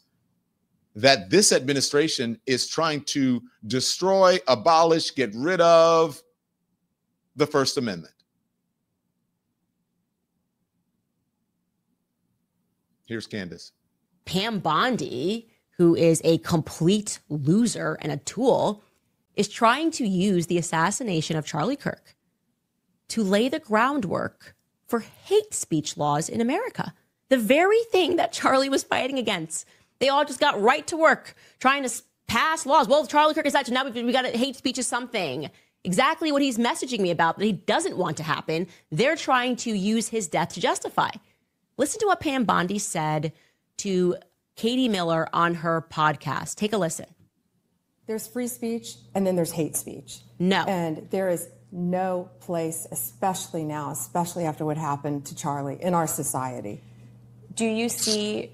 [SPEAKER 1] that this administration is trying to destroy, abolish, get rid of the First Amendment. Here's Candace.
[SPEAKER 8] Pam Bondi, who is a complete loser and a tool, is trying to use the assassination of Charlie Kirk to lay the groundwork for hate speech laws in America. The very thing that Charlie was fighting against. They all just got right to work trying to pass laws. Well, Charlie Kirk is actually, now we got hate speech is something. Exactly what he's messaging me about that he doesn't want to happen. They're trying to use his death to justify. Listen to what Pam Bondi said to Katie Miller on her podcast. Take a listen.
[SPEAKER 9] There's free speech and then there's hate speech.
[SPEAKER 8] No.
[SPEAKER 9] And there is no place, especially now, especially after what happened to Charlie, in our society.
[SPEAKER 10] Do you see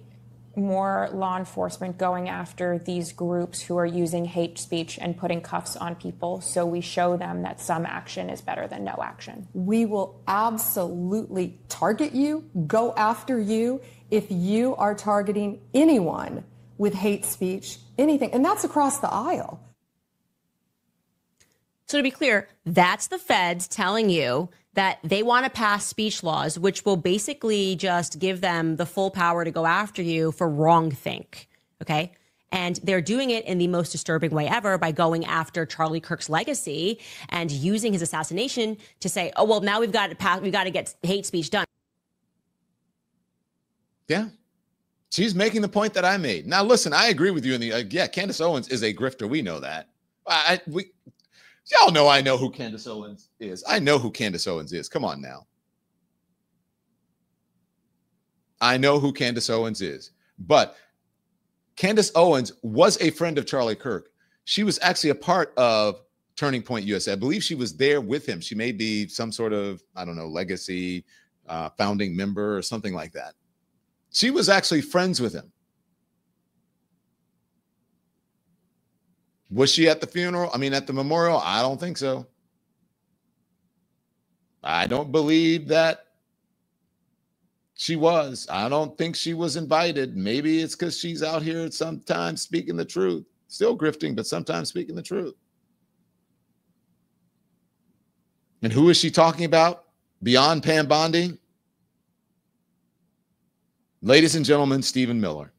[SPEAKER 10] more law enforcement going after these groups who are using hate speech and putting cuffs on people so we show them that some action is better than no action?
[SPEAKER 9] We will absolutely target you, go after you, if you are targeting anyone with hate speech, anything. And that's across the aisle.
[SPEAKER 8] So to be clear, that's the feds telling you that they want to pass speech laws, which will basically just give them the full power to go after you for wrongthink, okay? And they're doing it in the most disturbing way ever by going after Charlie Kirk's legacy and using his assassination to say, oh, well, now we've got to get hate speech done.
[SPEAKER 1] Yeah. She's making the point that I made. Now, listen, I agree with you. Candace Owens is a grifter. We know that. Y'all know I know who Candace Owens is. I know who Candace Owens is. Come on now. I know who Candace Owens is. But Candace Owens was a friend of Charlie Kirk. She was actually a part of Turning Point USA. I believe she was there with him. She may be some sort of, legacy founding member or something like that. She was actually friends with him. Was she at the funeral? I mean, at the memorial? I don't think so. I don't believe that she was. I don't think she was invited. Maybe it's because she's out here sometimes speaking the truth. Still grifting, but sometimes speaking the truth. And who is she talking about beyond Pam Bondi? Ladies and gentlemen, Stephen Miller.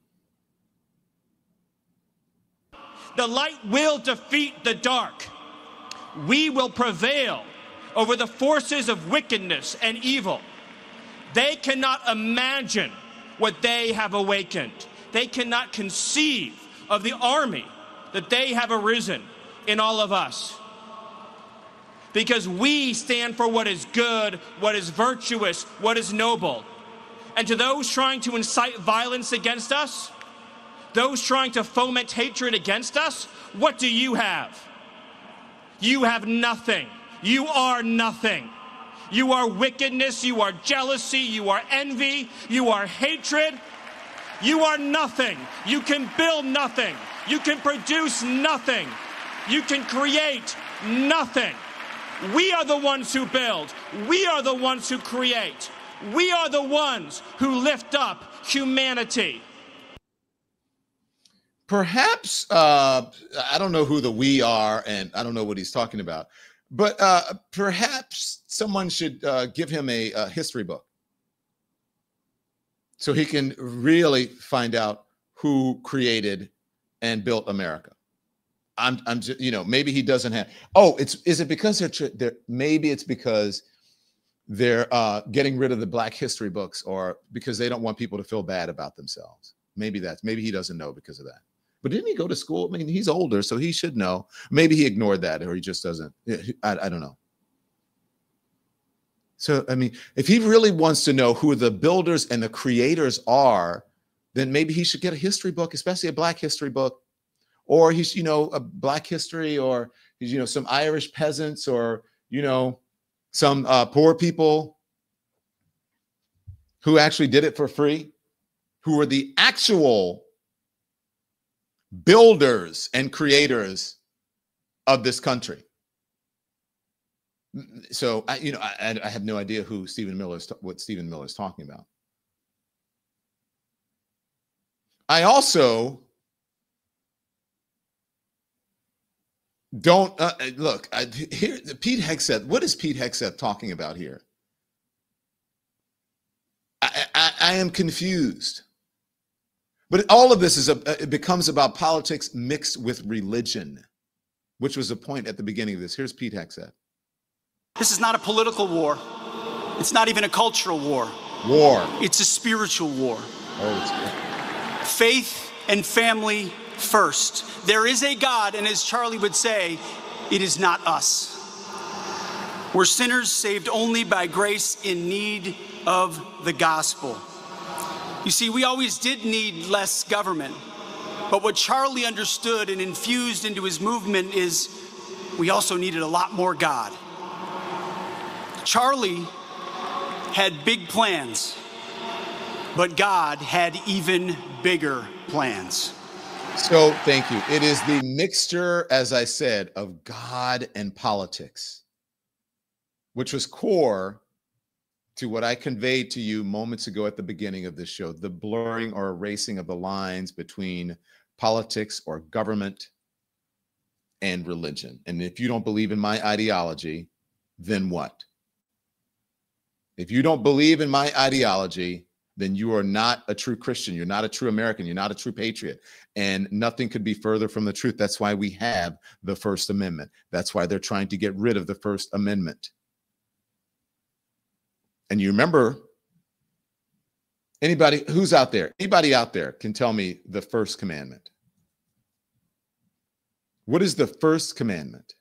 [SPEAKER 11] The light will defeat the dark. We will prevail over the forces of wickedness and evil. They cannot imagine what they have awakened. They cannot conceive of the army that they have arisen in all of us. Because we stand for what is good, what is virtuous, what is noble. And to those trying to incite violence against us, those trying to foment hatred against us, what do you have? You have nothing. You are nothing. You are wickedness, you are jealousy, you are envy, you are hatred. You are nothing. You can build nothing. You can produce nothing. You can create nothing. We are the ones who build. We are the ones who create. We are the ones who lift up humanity.
[SPEAKER 1] Perhaps, I don't know who the we are, and I don't know what he's talking about, but perhaps someone should give him a history book so he can really find out who created and built America. I'm just, maybe he doesn't have. Oh, is it because they're maybe it's because they're getting rid of the Black history books, or because they don't want people to feel bad about themselves. Maybe he doesn't know because of that. But didn't he go to school? I mean, he's older, so he should know. Maybe he ignored that, or he just doesn't. I don't know. So, I mean, if he really wants to know who the builders and the creators are, then maybe he should get a history book, especially a Black history book, or he's, a Black history, or he's, some Irish peasants, or, some poor people who actually did it for free, who were the actual builders and creators of this country. So I have no idea who what Stephen Miller is talking about. I also don't look here. Pete Hegseth. What is Pete Hegseth talking about here? I am confused. But all of this it becomes about politics mixed with religion, which was the point at the beginning of this. Here's Pete Hegseth.
[SPEAKER 12] This is not a political war. It's not even a cultural war. It's a spiritual war.
[SPEAKER 1] Oh,
[SPEAKER 12] faith and family first. There is a God, and as Charlie would say, it is not us. We're sinners saved only by grace, in need of the gospel. You see, we always did need less government, but what Charlie understood and infused into his movement is we also needed a lot more God. Charlie had big plans, but God had even bigger plans.
[SPEAKER 1] So thank you. It is the mixture, as I said, of God and politics, which was core to what I conveyed to you moments ago at the beginning of this show, the blurring or erasing of the lines between politics or government and religion. And if you don't believe in my ideology, then what? If you don't believe in my ideology, then you are not a true Christian. You're not a true American. You're not a true patriot. And nothing could be further from the truth. That's why we have the First Amendment. That's why they're trying to get rid of the First Amendment. And you remember, anybody who's out there, anybody out there can tell me the first commandment. What is the first commandment?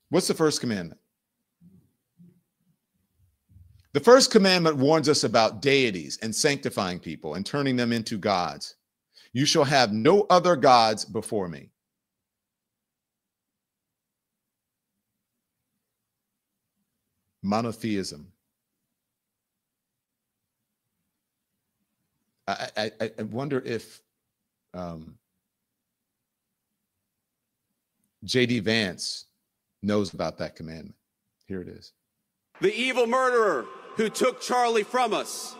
[SPEAKER 1] What's the first commandment? The first commandment warns us about deities and sanctifying people and turning them into gods. You shall have no other gods before me. Monotheism. I wonder if J.D. Vance knows about that commandment. Here it is.
[SPEAKER 13] The evil murderer who took Charlie from us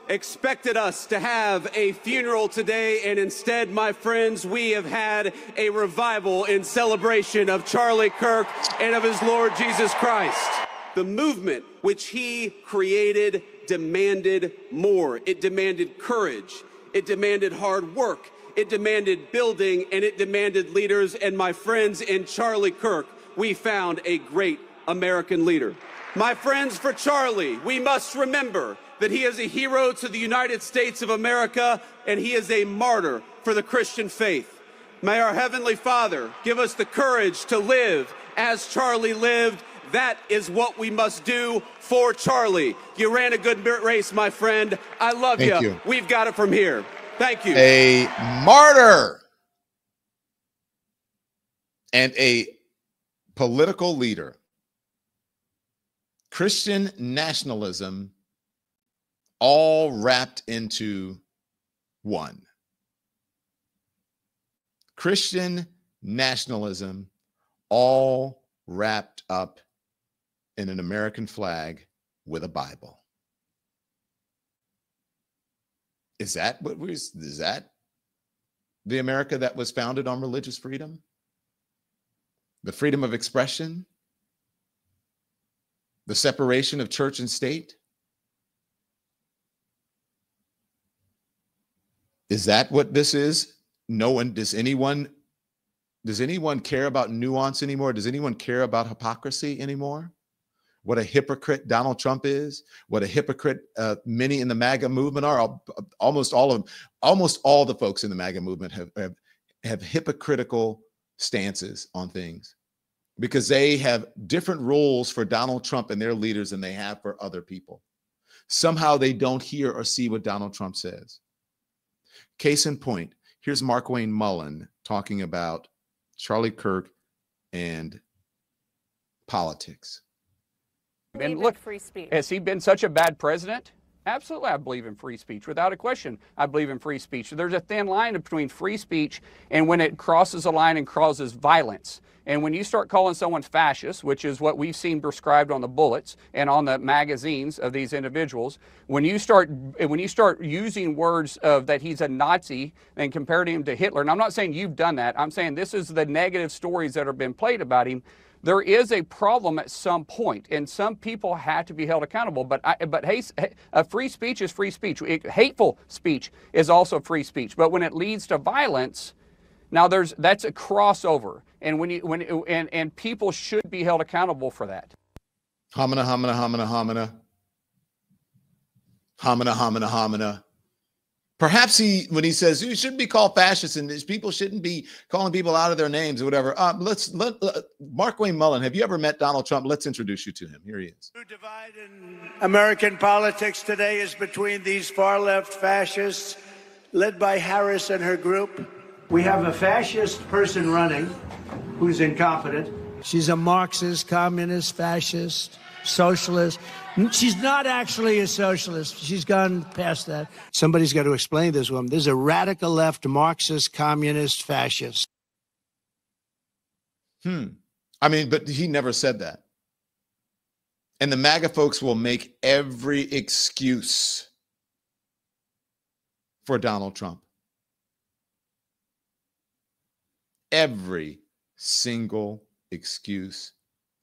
[SPEAKER 13] expected us to have a funeral today, and instead, my friends, we have had a revival in celebration of Charlie Kirk and of his Lord Jesus Christ. The movement which he created demanded more. It demanded courage. It demanded hard work. It demanded building, and it demanded leaders. And my friends, in Charlie Kirk, we found a great American leader. My friends, for Charlie, we must remember that he is a hero to the United States of America, and he is a martyr for the Christian faith. May our Heavenly Father give us the courage to live as Charlie lived. That is what we must do for Charlie. You ran a good race, my friend. I love you. We've got it from here. Thank you.
[SPEAKER 1] A martyr and a political leader. Christian nationalism all wrapped into one. Christian nationalism all wrapped up in an American flag with a Bible. Is that the America that was founded on religious freedom? The freedom of expression? The separation of church and state? Is that what this is? No one, does anyone care about nuance anymore? Does anyone care about hypocrisy anymore? What a hypocrite Donald Trump is, what a hypocrite many in the MAGA movement are. Almost all the folks in the MAGA movement have hypocritical stances on things because they have different rules for Donald Trump and their leaders than they have for other people. Somehow they don't hear or see what Donald Trump says. Case in point, here's Markwayne Mullen talking about Charlie Kirk and politics.
[SPEAKER 14] And look, free speech. Has he been such a bad president? Absolutely, I believe in free speech. Without a question, I believe in free speech. There's a thin line between free speech and when it crosses a line and causes violence. And when you start calling someone fascist, which is what we've seen prescribed on the bullets and on the magazines of these individuals, when you start using words of that he's a Nazi and comparing him to Hitler, and I'm not saying you've done that, I'm saying this is the negative stories that have been played about him. There is a problem at some point, and some people have to be held accountable. But free speech is free speech. Hateful speech is also free speech. But when it leads to violence, now that's a crossover, and people should be held accountable for that.
[SPEAKER 1] Homina, homina, homina, homina. Homina, homina, homina. Perhaps when he says you shouldn't be called fascist and people shouldn't be calling people out of their names or whatever. Markwayne Mullen, have you ever met Donald Trump? Let's introduce you to him. Here he is.
[SPEAKER 4] The divide in American politics today is between these far-left fascists led by Harris and her group. We have a fascist person running who's incompetent. She's a Marxist, communist, fascist, socialist. She's not actually a socialist. She's gone past that. Somebody's got to explain this woman. There's a radical left Marxist, communist, fascist.
[SPEAKER 1] I mean, but he never said that. And the MAGA folks will make every excuse for Donald Trump. Every single excuse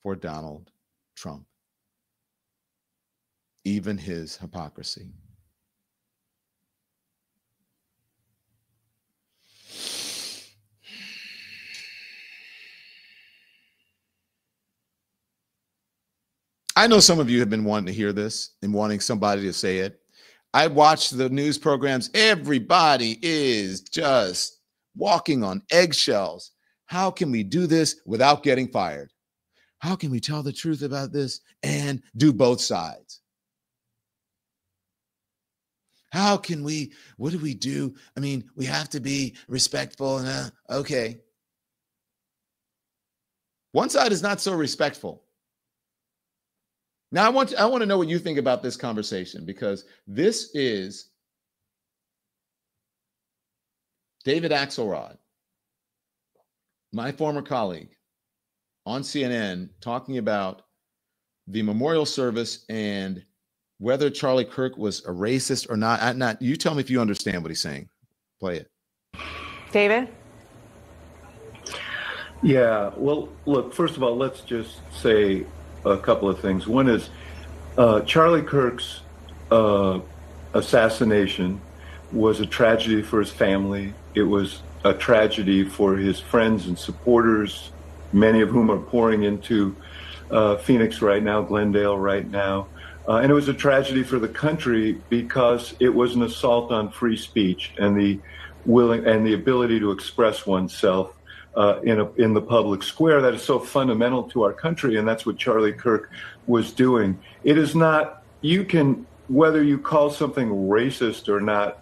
[SPEAKER 1] for Donald Trump. Even his hypocrisy. I know some of you have been wanting to hear this and wanting somebody to say it. I watch the news programs. Everybody is just walking on eggshells. How can we do this without getting fired? How can we tell the truth about this and do both sides? How can we, what do we do? I mean, we have to be respectful. Okay. One side is not so respectful. Now, I want to know what you think about this conversation, because this is David Axelrod, my former colleague, on CNN talking about the memorial service and whether Charlie Kirk was a racist or not. You tell me if you understand what he's saying. Play it.
[SPEAKER 15] David?
[SPEAKER 16] Yeah, well, look, first of all, let's just say a couple of things. One is Charlie Kirk's assassination was a tragedy for his family. It was a tragedy for his friends and supporters, many of whom are pouring into Phoenix right now, Glendale right now. And it was a tragedy for the country because it was an assault on free speech and the ability to express oneself in the public square that is so fundamental to our country, and that's what Charlie Kirk was doing. It is not, whether you call something racist or not,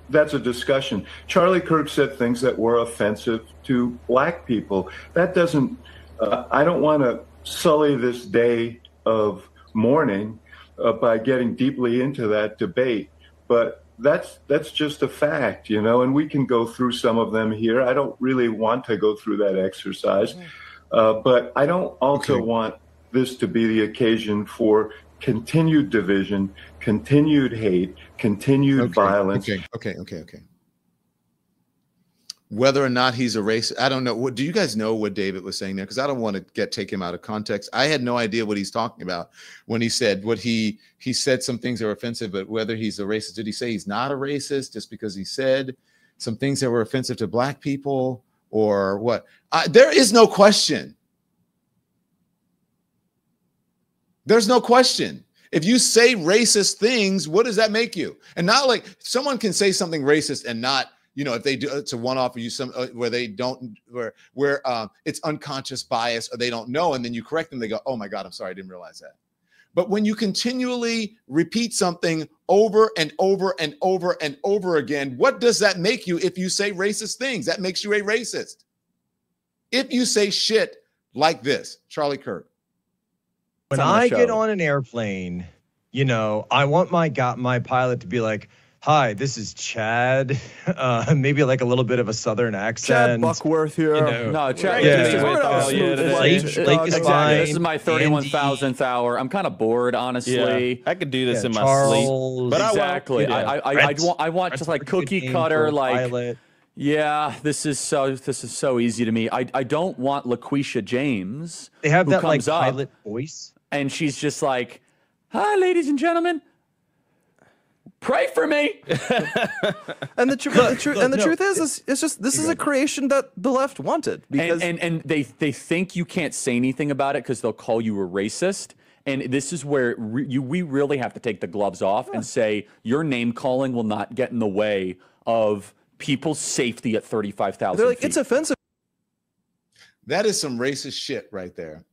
[SPEAKER 16] that's a discussion. Charlie Kirk said things that were offensive to black people. That doesn't, I don't want to sully this day of mourning by getting deeply into that debate, but that's just a fact, and we can go through some of them here. I don't really want to go through that exercise, but I don't also want this to be the occasion for continued division, continued hate, continued violence.
[SPEAKER 1] Okay. Whether or not he's a racist, I don't know. Do you guys know what David was saying there? Because I don't want to take him out of context. I had no idea what he's talking about when he said what he said some things that were offensive, but whether he's a racist, did he say he's not a racist just because he said some things that were offensive to black people or what? There is no question. There's no question. If you say racist things, what does that make you? And not like someone can say something racist and not, if they do, it's a one-off, or you where they don't, where it's unconscious bias, or they don't know, and then you correct them, they go, "Oh my God, I'm sorry, I didn't realize that." But when you continually repeat something over and over and over and over again, what does that make you? If you say racist things, that makes you a racist. If you say shit like this, Charlie Kirk.
[SPEAKER 17] When I get on an airplane, I want my pilot to be like, "Hi, this is Chad." Maybe like a little bit of a Southern accent.
[SPEAKER 18] Chad Buckworth here.
[SPEAKER 19] No, Chad.
[SPEAKER 18] Exactly.
[SPEAKER 19] This is my 31,000th hour. I'm kind of bored, honestly.
[SPEAKER 18] Yeah, I could do this in my sleep.
[SPEAKER 19] But exactly. I want just like cookie cutter, like. Pilot. Yeah, this is so easy to me. I don't want LaQuisha James.
[SPEAKER 17] They have that like pilot voice,
[SPEAKER 19] and she's just like, "Hi, ladies and gentlemen. Pray for me."
[SPEAKER 18] And the truth is it's just this is a creation that the left wanted, because
[SPEAKER 19] and they think you can't say anything about it because they'll call you a racist. And this is where we really have to take the gloves off and say your name calling will not get in the way of people's safety at 35,000
[SPEAKER 18] They're like,
[SPEAKER 19] feet.
[SPEAKER 18] It's offensive.
[SPEAKER 1] That is some racist shit right there.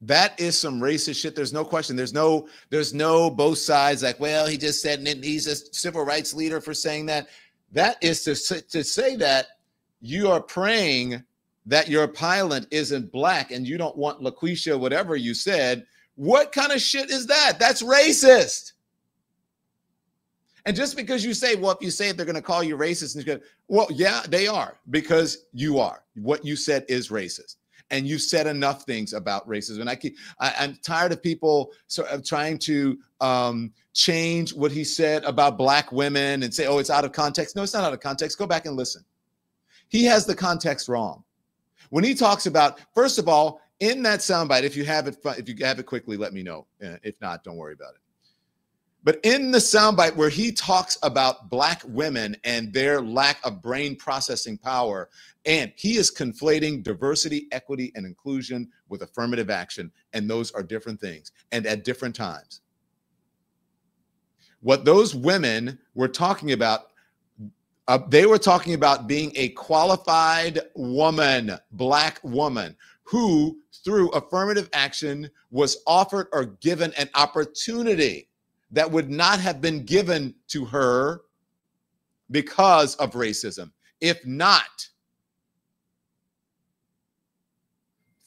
[SPEAKER 1] That is some racist shit. There's no question. There's no both sides like, well, he just said, and he's a civil rights leader for saying that. That is to say that you are praying that your pilot isn't black and you don't want LaQuisha, whatever you said. What kind of shit is that? That's racist. And just because you say, well, if you say it, they're going to call you racist. And well, yeah, they are, because you are. What you said is racist. And you've said enough things about racism. And I'm tired of people trying to change what he said about black women and say, oh, it's out of context. No, it's not out of context. Go back and listen. He has the context wrong. When he talks about, first of all, in that soundbite, if you have it quickly, let me know. If not, don't worry about it. But in the soundbite where he talks about black women and their lack of brain processing power, and he is conflating diversity, equity, and inclusion with affirmative action, and those are different things and at different times. What those women were talking about, they were talking about being a qualified woman, black woman, who through affirmative action was offered or given an opportunity that would not have been given to her because of racism, if not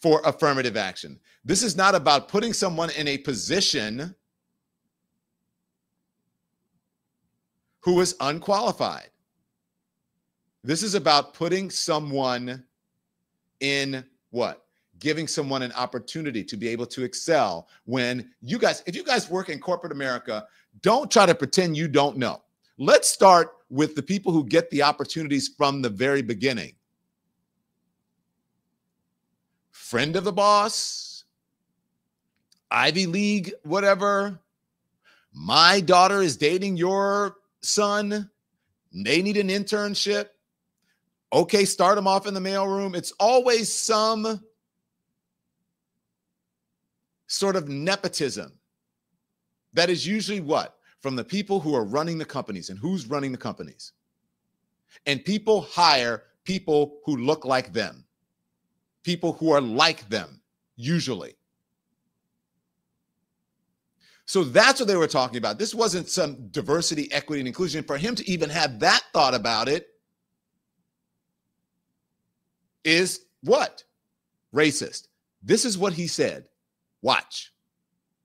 [SPEAKER 1] for affirmative action. This is not about putting someone in a position who is unqualified. This is about putting someone in what? Giving someone an opportunity to be able to excel. When you guys, if you guys work in corporate America, don't try to pretend you don't know. Let's start with the people who get the opportunities from the very beginning. Friend of the boss, Ivy League, whatever. My daughter is dating your son. They need an internship. Okay, start them off in the mailroom. It's always some sort of nepotism. That is usually what? From the people who are running the companies. And who's running the companies? And people hire people who look like them. People who are like them, usually. So that's what they were talking about. This wasn't some diversity, equity, and inclusion. For him to even have that thought about it is what? Racist. This is what he said. Watch.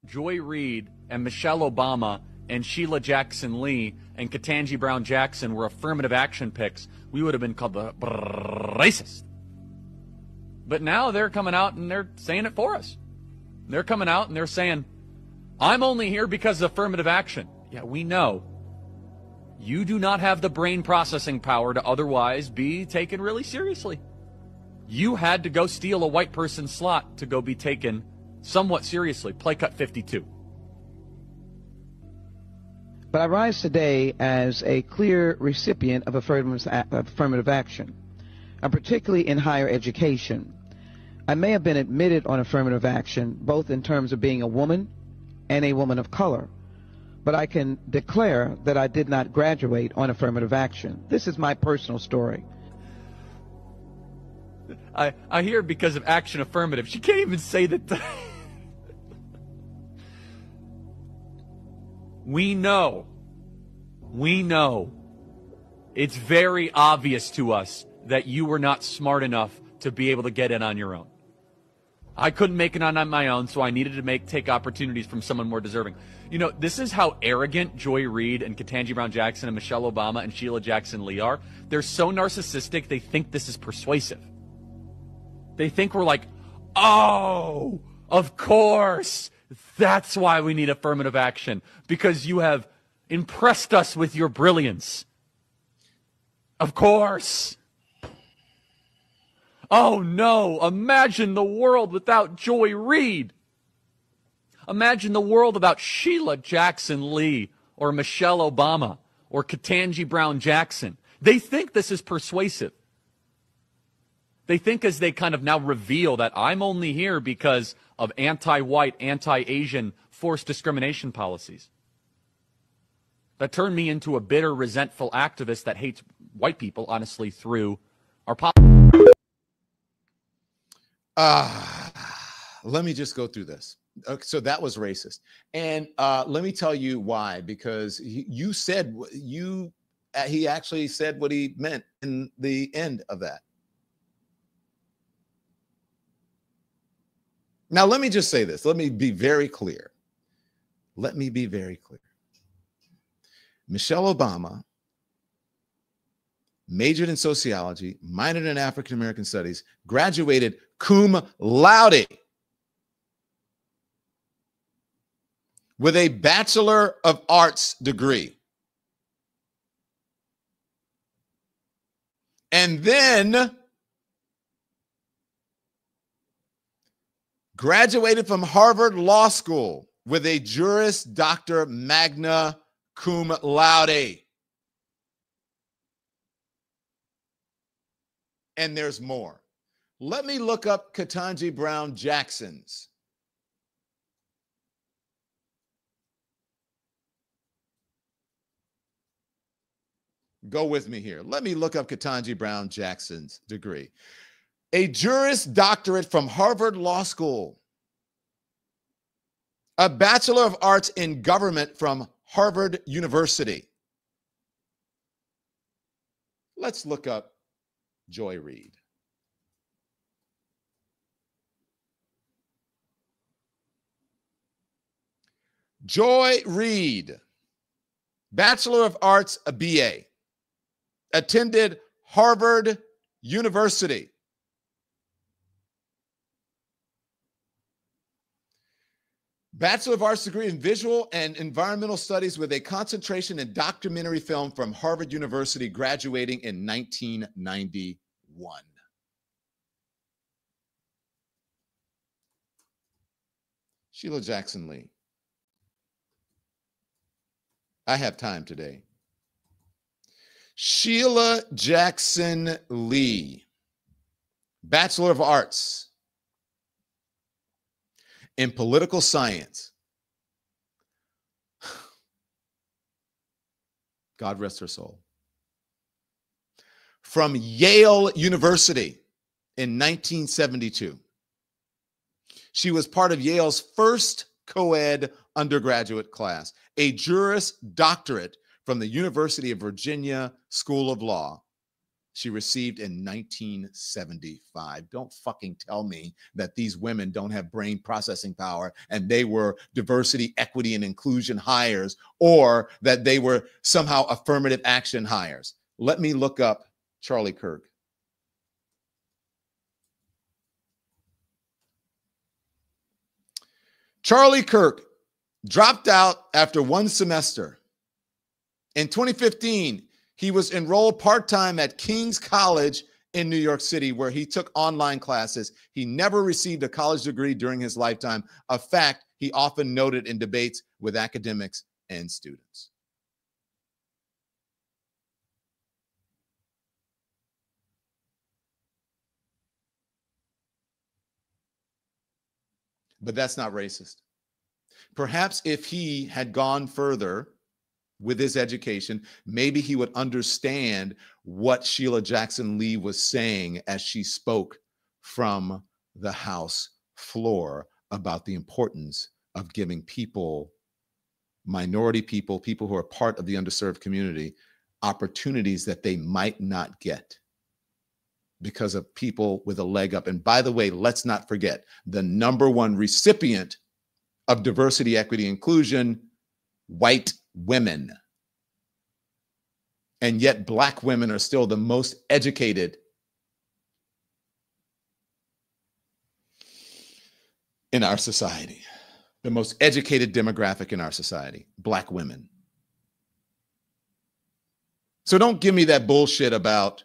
[SPEAKER 19] Joy Reid and Michelle Obama and Sheila Jackson Lee and Ketanji Brown Jackson were affirmative action picks, we would have been called the racist. But now they're coming out and they're saying it for us. They're coming out and they're saying, I'm only here because of affirmative action. Yeah, we know. You do not have the brain processing power to otherwise be taken really seriously. You had to go steal a white person's slot to go be taken somewhat seriously. Play cut 52.
[SPEAKER 15] But I rise today as a clear recipient of affirmative action, and particularly in higher education. I may have been admitted on affirmative action, both in terms of being a woman and a woman of color, but I can declare that I did not graduate on affirmative action. This is my personal story.
[SPEAKER 19] I hear because of action affirmative. She can't even say that. We know. It's very obvious to us that you were not smart enough to be able to get in on your own. I couldn't make it on my own, so I needed to take opportunities from someone more deserving. You know, this is how arrogant Joy Reid and Ketanji Brown Jackson and Michelle Obama and Sheila Jackson Lee are. They're so narcissistic, they think this is persuasive. They think we're like, oh, of course. That's why we need affirmative action, because you have impressed us with your brilliance. Of course. Oh no, imagine the world without Joy Reid. Imagine the world without Sheila Jackson Lee or Michelle Obama or Ketanji Brown Jackson. They think this is persuasive. They think as they kind of now reveal that I'm only here because of anti-white, anti-Asian forced discrimination policies. That turned me into a bitter, resentful activist that hates white people, honestly, through our politics.
[SPEAKER 1] Let me just go through this. Okay, so that was racist. And let me tell you why, because he actually said what he meant in the end of that. Now, let me just say this. Let me be very clear. Michelle Obama majored in sociology, minored in African American studies, graduated cum laude with a Bachelor of Arts degree. And then graduated from Harvard Law School with a Juris Doctor magna cum laude. And there's more. Let me look up Ketanji Brown Jackson's. Go with me here. Let me look up Ketanji Brown Jackson's degree. A Juris Doctorate from Harvard Law School. A Bachelor of Arts in Government from Harvard University. Let's look up Joy Reid. Joy Reid Bachelor of Arts, a BA. Attended Harvard University. Bachelor of Arts degree in Visual and Environmental Studies with a concentration in documentary film from Harvard University, graduating in 1991. Sheila Jackson Lee. I have time today. Sheila Jackson Lee, Bachelor of Arts in Political Science. God rest her soul. From Yale University in 1972. She was part of Yale's first co-ed undergraduate class, a Juris Doctorate from the University of Virginia School of Law. She received in 1975. Don't fucking tell me that these women don't have brain processing power and they were diversity, equity, and inclusion hires, or that they were somehow affirmative action hires. Let me look up Charlie Kirk. Charlie Kirk dropped out after one semester. In 2015, he was enrolled part-time at King's College in New York City, where he took online classes. He never received a college degree during his lifetime, a fact he often noted in debates with academics and students. But that's not racist. Perhaps if he had gone further with his education, maybe he would understand what Sheila Jackson Lee was saying as she spoke from the House floor about the importance of giving people, minority people, people who are part of the underserved community, opportunities that they might not get because of people with a leg up. And by the way, let's not forget the number one recipient of diversity, equity, inclusion, white women. And yet Black women are still the most educated in our society, the most educated demographic in our society, Black women. So don't give me that bullshit about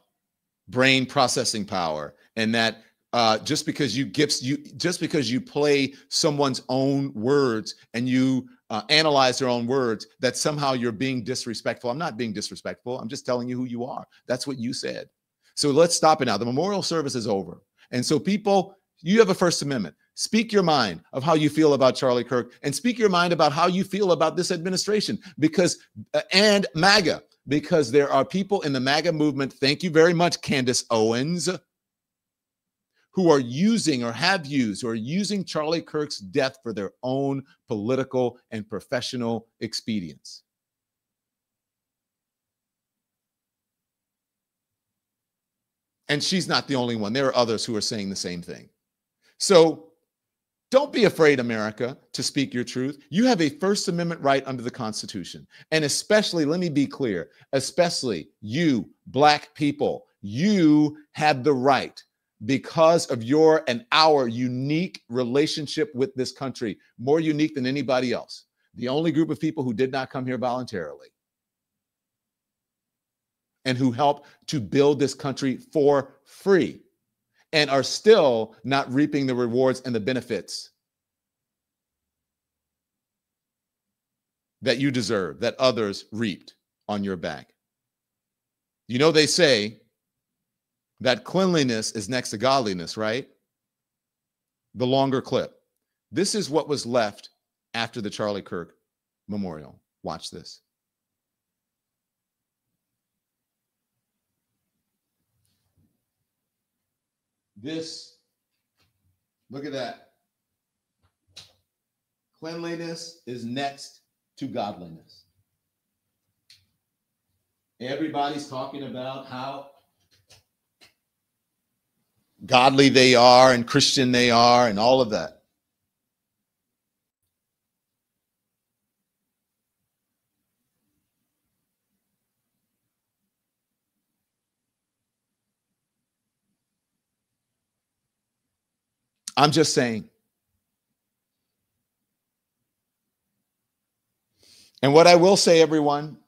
[SPEAKER 1] brain processing power and that just because you play someone's own words and you analyze their own words, that somehow you're being disrespectful. I'm not being disrespectful. I'm just telling you who you are. That's what you said. So let's stop it now. The memorial service is over. And so people, you have a First Amendment. Speak your mind of how you feel about Charlie Kirk, and speak your mind about how you feel about this administration, because and MAGA, because there are people in the MAGA movement, thank you very much, Candace Owens, who are using or have used or are using Charlie Kirk's death for their own political and professional expedience. And she's not the only one. There are others who are saying the same thing. So don't be afraid, America, to speak your truth. You have a First Amendment right under the Constitution. And especially, let me be clear, especially you, Black people, you have the right, because of your and our unique relationship with this country, more unique than anybody else. The only group of people who did not come here voluntarily and who helped to build this country for free and are still not reaping the rewards and the benefits that you deserve, that others reaped on your back. You know, they say that cleanliness is next to godliness, right? The longer clip. This is what was left after the Charlie Kirk memorial. Watch this. This, look at that. Cleanliness is next to godliness. Everybody's talking about how godly they are and Christian they are and all of that. I'm just saying. And what I will say, everyone,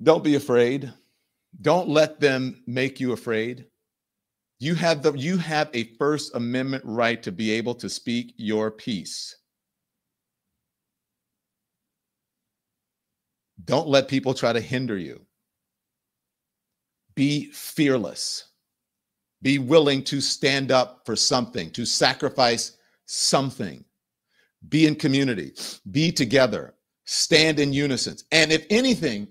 [SPEAKER 1] don't be afraid. Don't let them make you afraid. You have a First Amendment right to be able to speak your piece. Don't let people try to hinder you. Be fearless. Be willing to stand up for something, to sacrifice something. Be in community. Be together. Stand in unison. And if anything,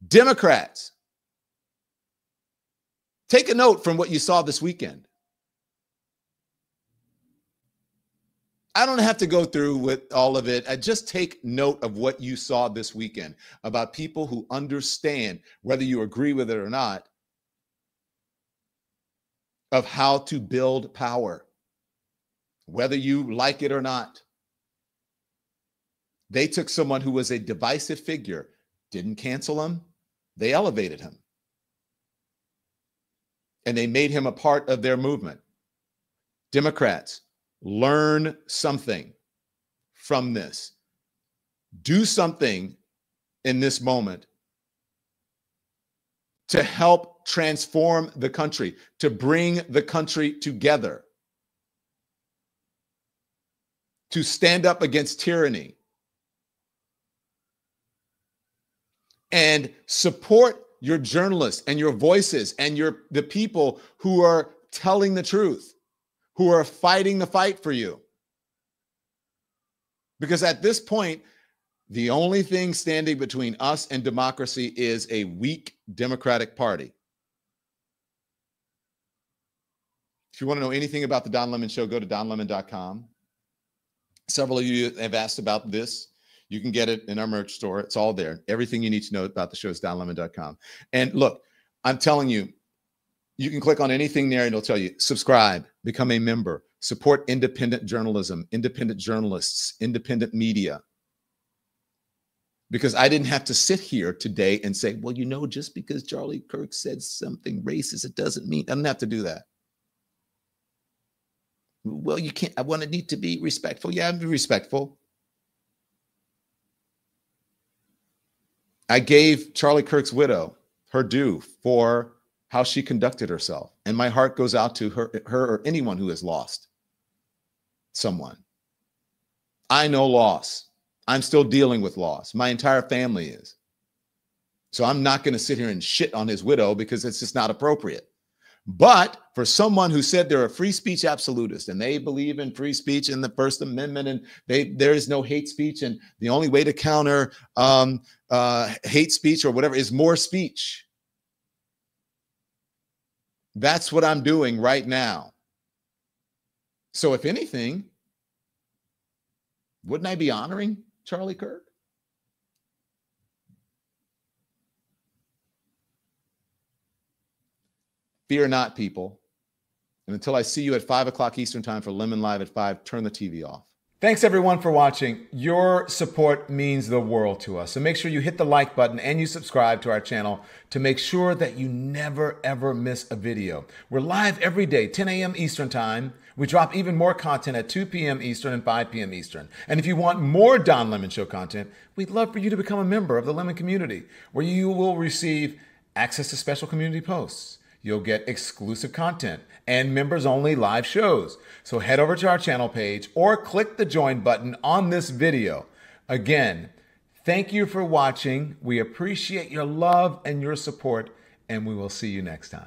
[SPEAKER 1] Democrats, take a note from what you saw this weekend. I don't have to go through with all of it. I just take note of what you saw this weekend about people who understand, whether you agree with it or not, of how to build power, whether you like it or not. They took someone who was a divisive figure, didn't cancel him, they elevated him. And they made him a part of their movement. Democrats, learn something from this. Do something in this moment to help transform the country, to bring the country together, to stand up against tyranny, and support your journalists and your voices and the people who are telling the truth, who are fighting the fight for you. Because at this point, the only thing standing between us and democracy is a weak Democratic Party. If you want to know anything about the Don Lemon Show, go to donlemon.com. Several of you have asked about this. You can get it in our merch store. It's all there. Everything you need to know about the show is donlemon.com. And look, I'm telling you, you can click on anything there and it'll tell you, subscribe, become a member, support independent journalism, independent journalists, independent media. Because I didn't have to sit here today and say, well, you know, just because Charlie Kirk said something racist, it doesn't mean, I don't have to do that. Well, you can't, I need to be respectful. Yeah, I'm respectful. I gave Charlie Kirk's widow her due for how she conducted herself. And my heart goes out to her or anyone who has lost someone. I know loss. I'm still dealing with loss. My entire family is. So I'm not going to sit here and shit on his widow because it's just not appropriate. But for someone who said they're a free speech absolutist and they believe in free speech and the First Amendment and there is no hate speech and the only way to counter hate speech or whatever is more speech. That's what I'm doing right now. So if anything, wouldn't I be honoring Charlie Kirk? Fear not, people. And until I see you at 5 o'clock Eastern time for Lemon Live at 5, turn the TV off. Thanks, everyone, for watching. Your support means the world to us. So make sure you hit the like button and you subscribe to our channel to make sure that you never, ever miss a video. We're live every day, 10 a.m. Eastern time. We drop even more content at 2 p.m. Eastern and 5 p.m. Eastern. And if you want more Don Lemon Show content, we'd love for you to become a member of the Lemon community, where you will receive access to special community posts. You'll get exclusive content and members-only live shows. So head over to our channel page or click the join button on this video. Again, thank you for watching. We appreciate your love and your support, and we will see you next time.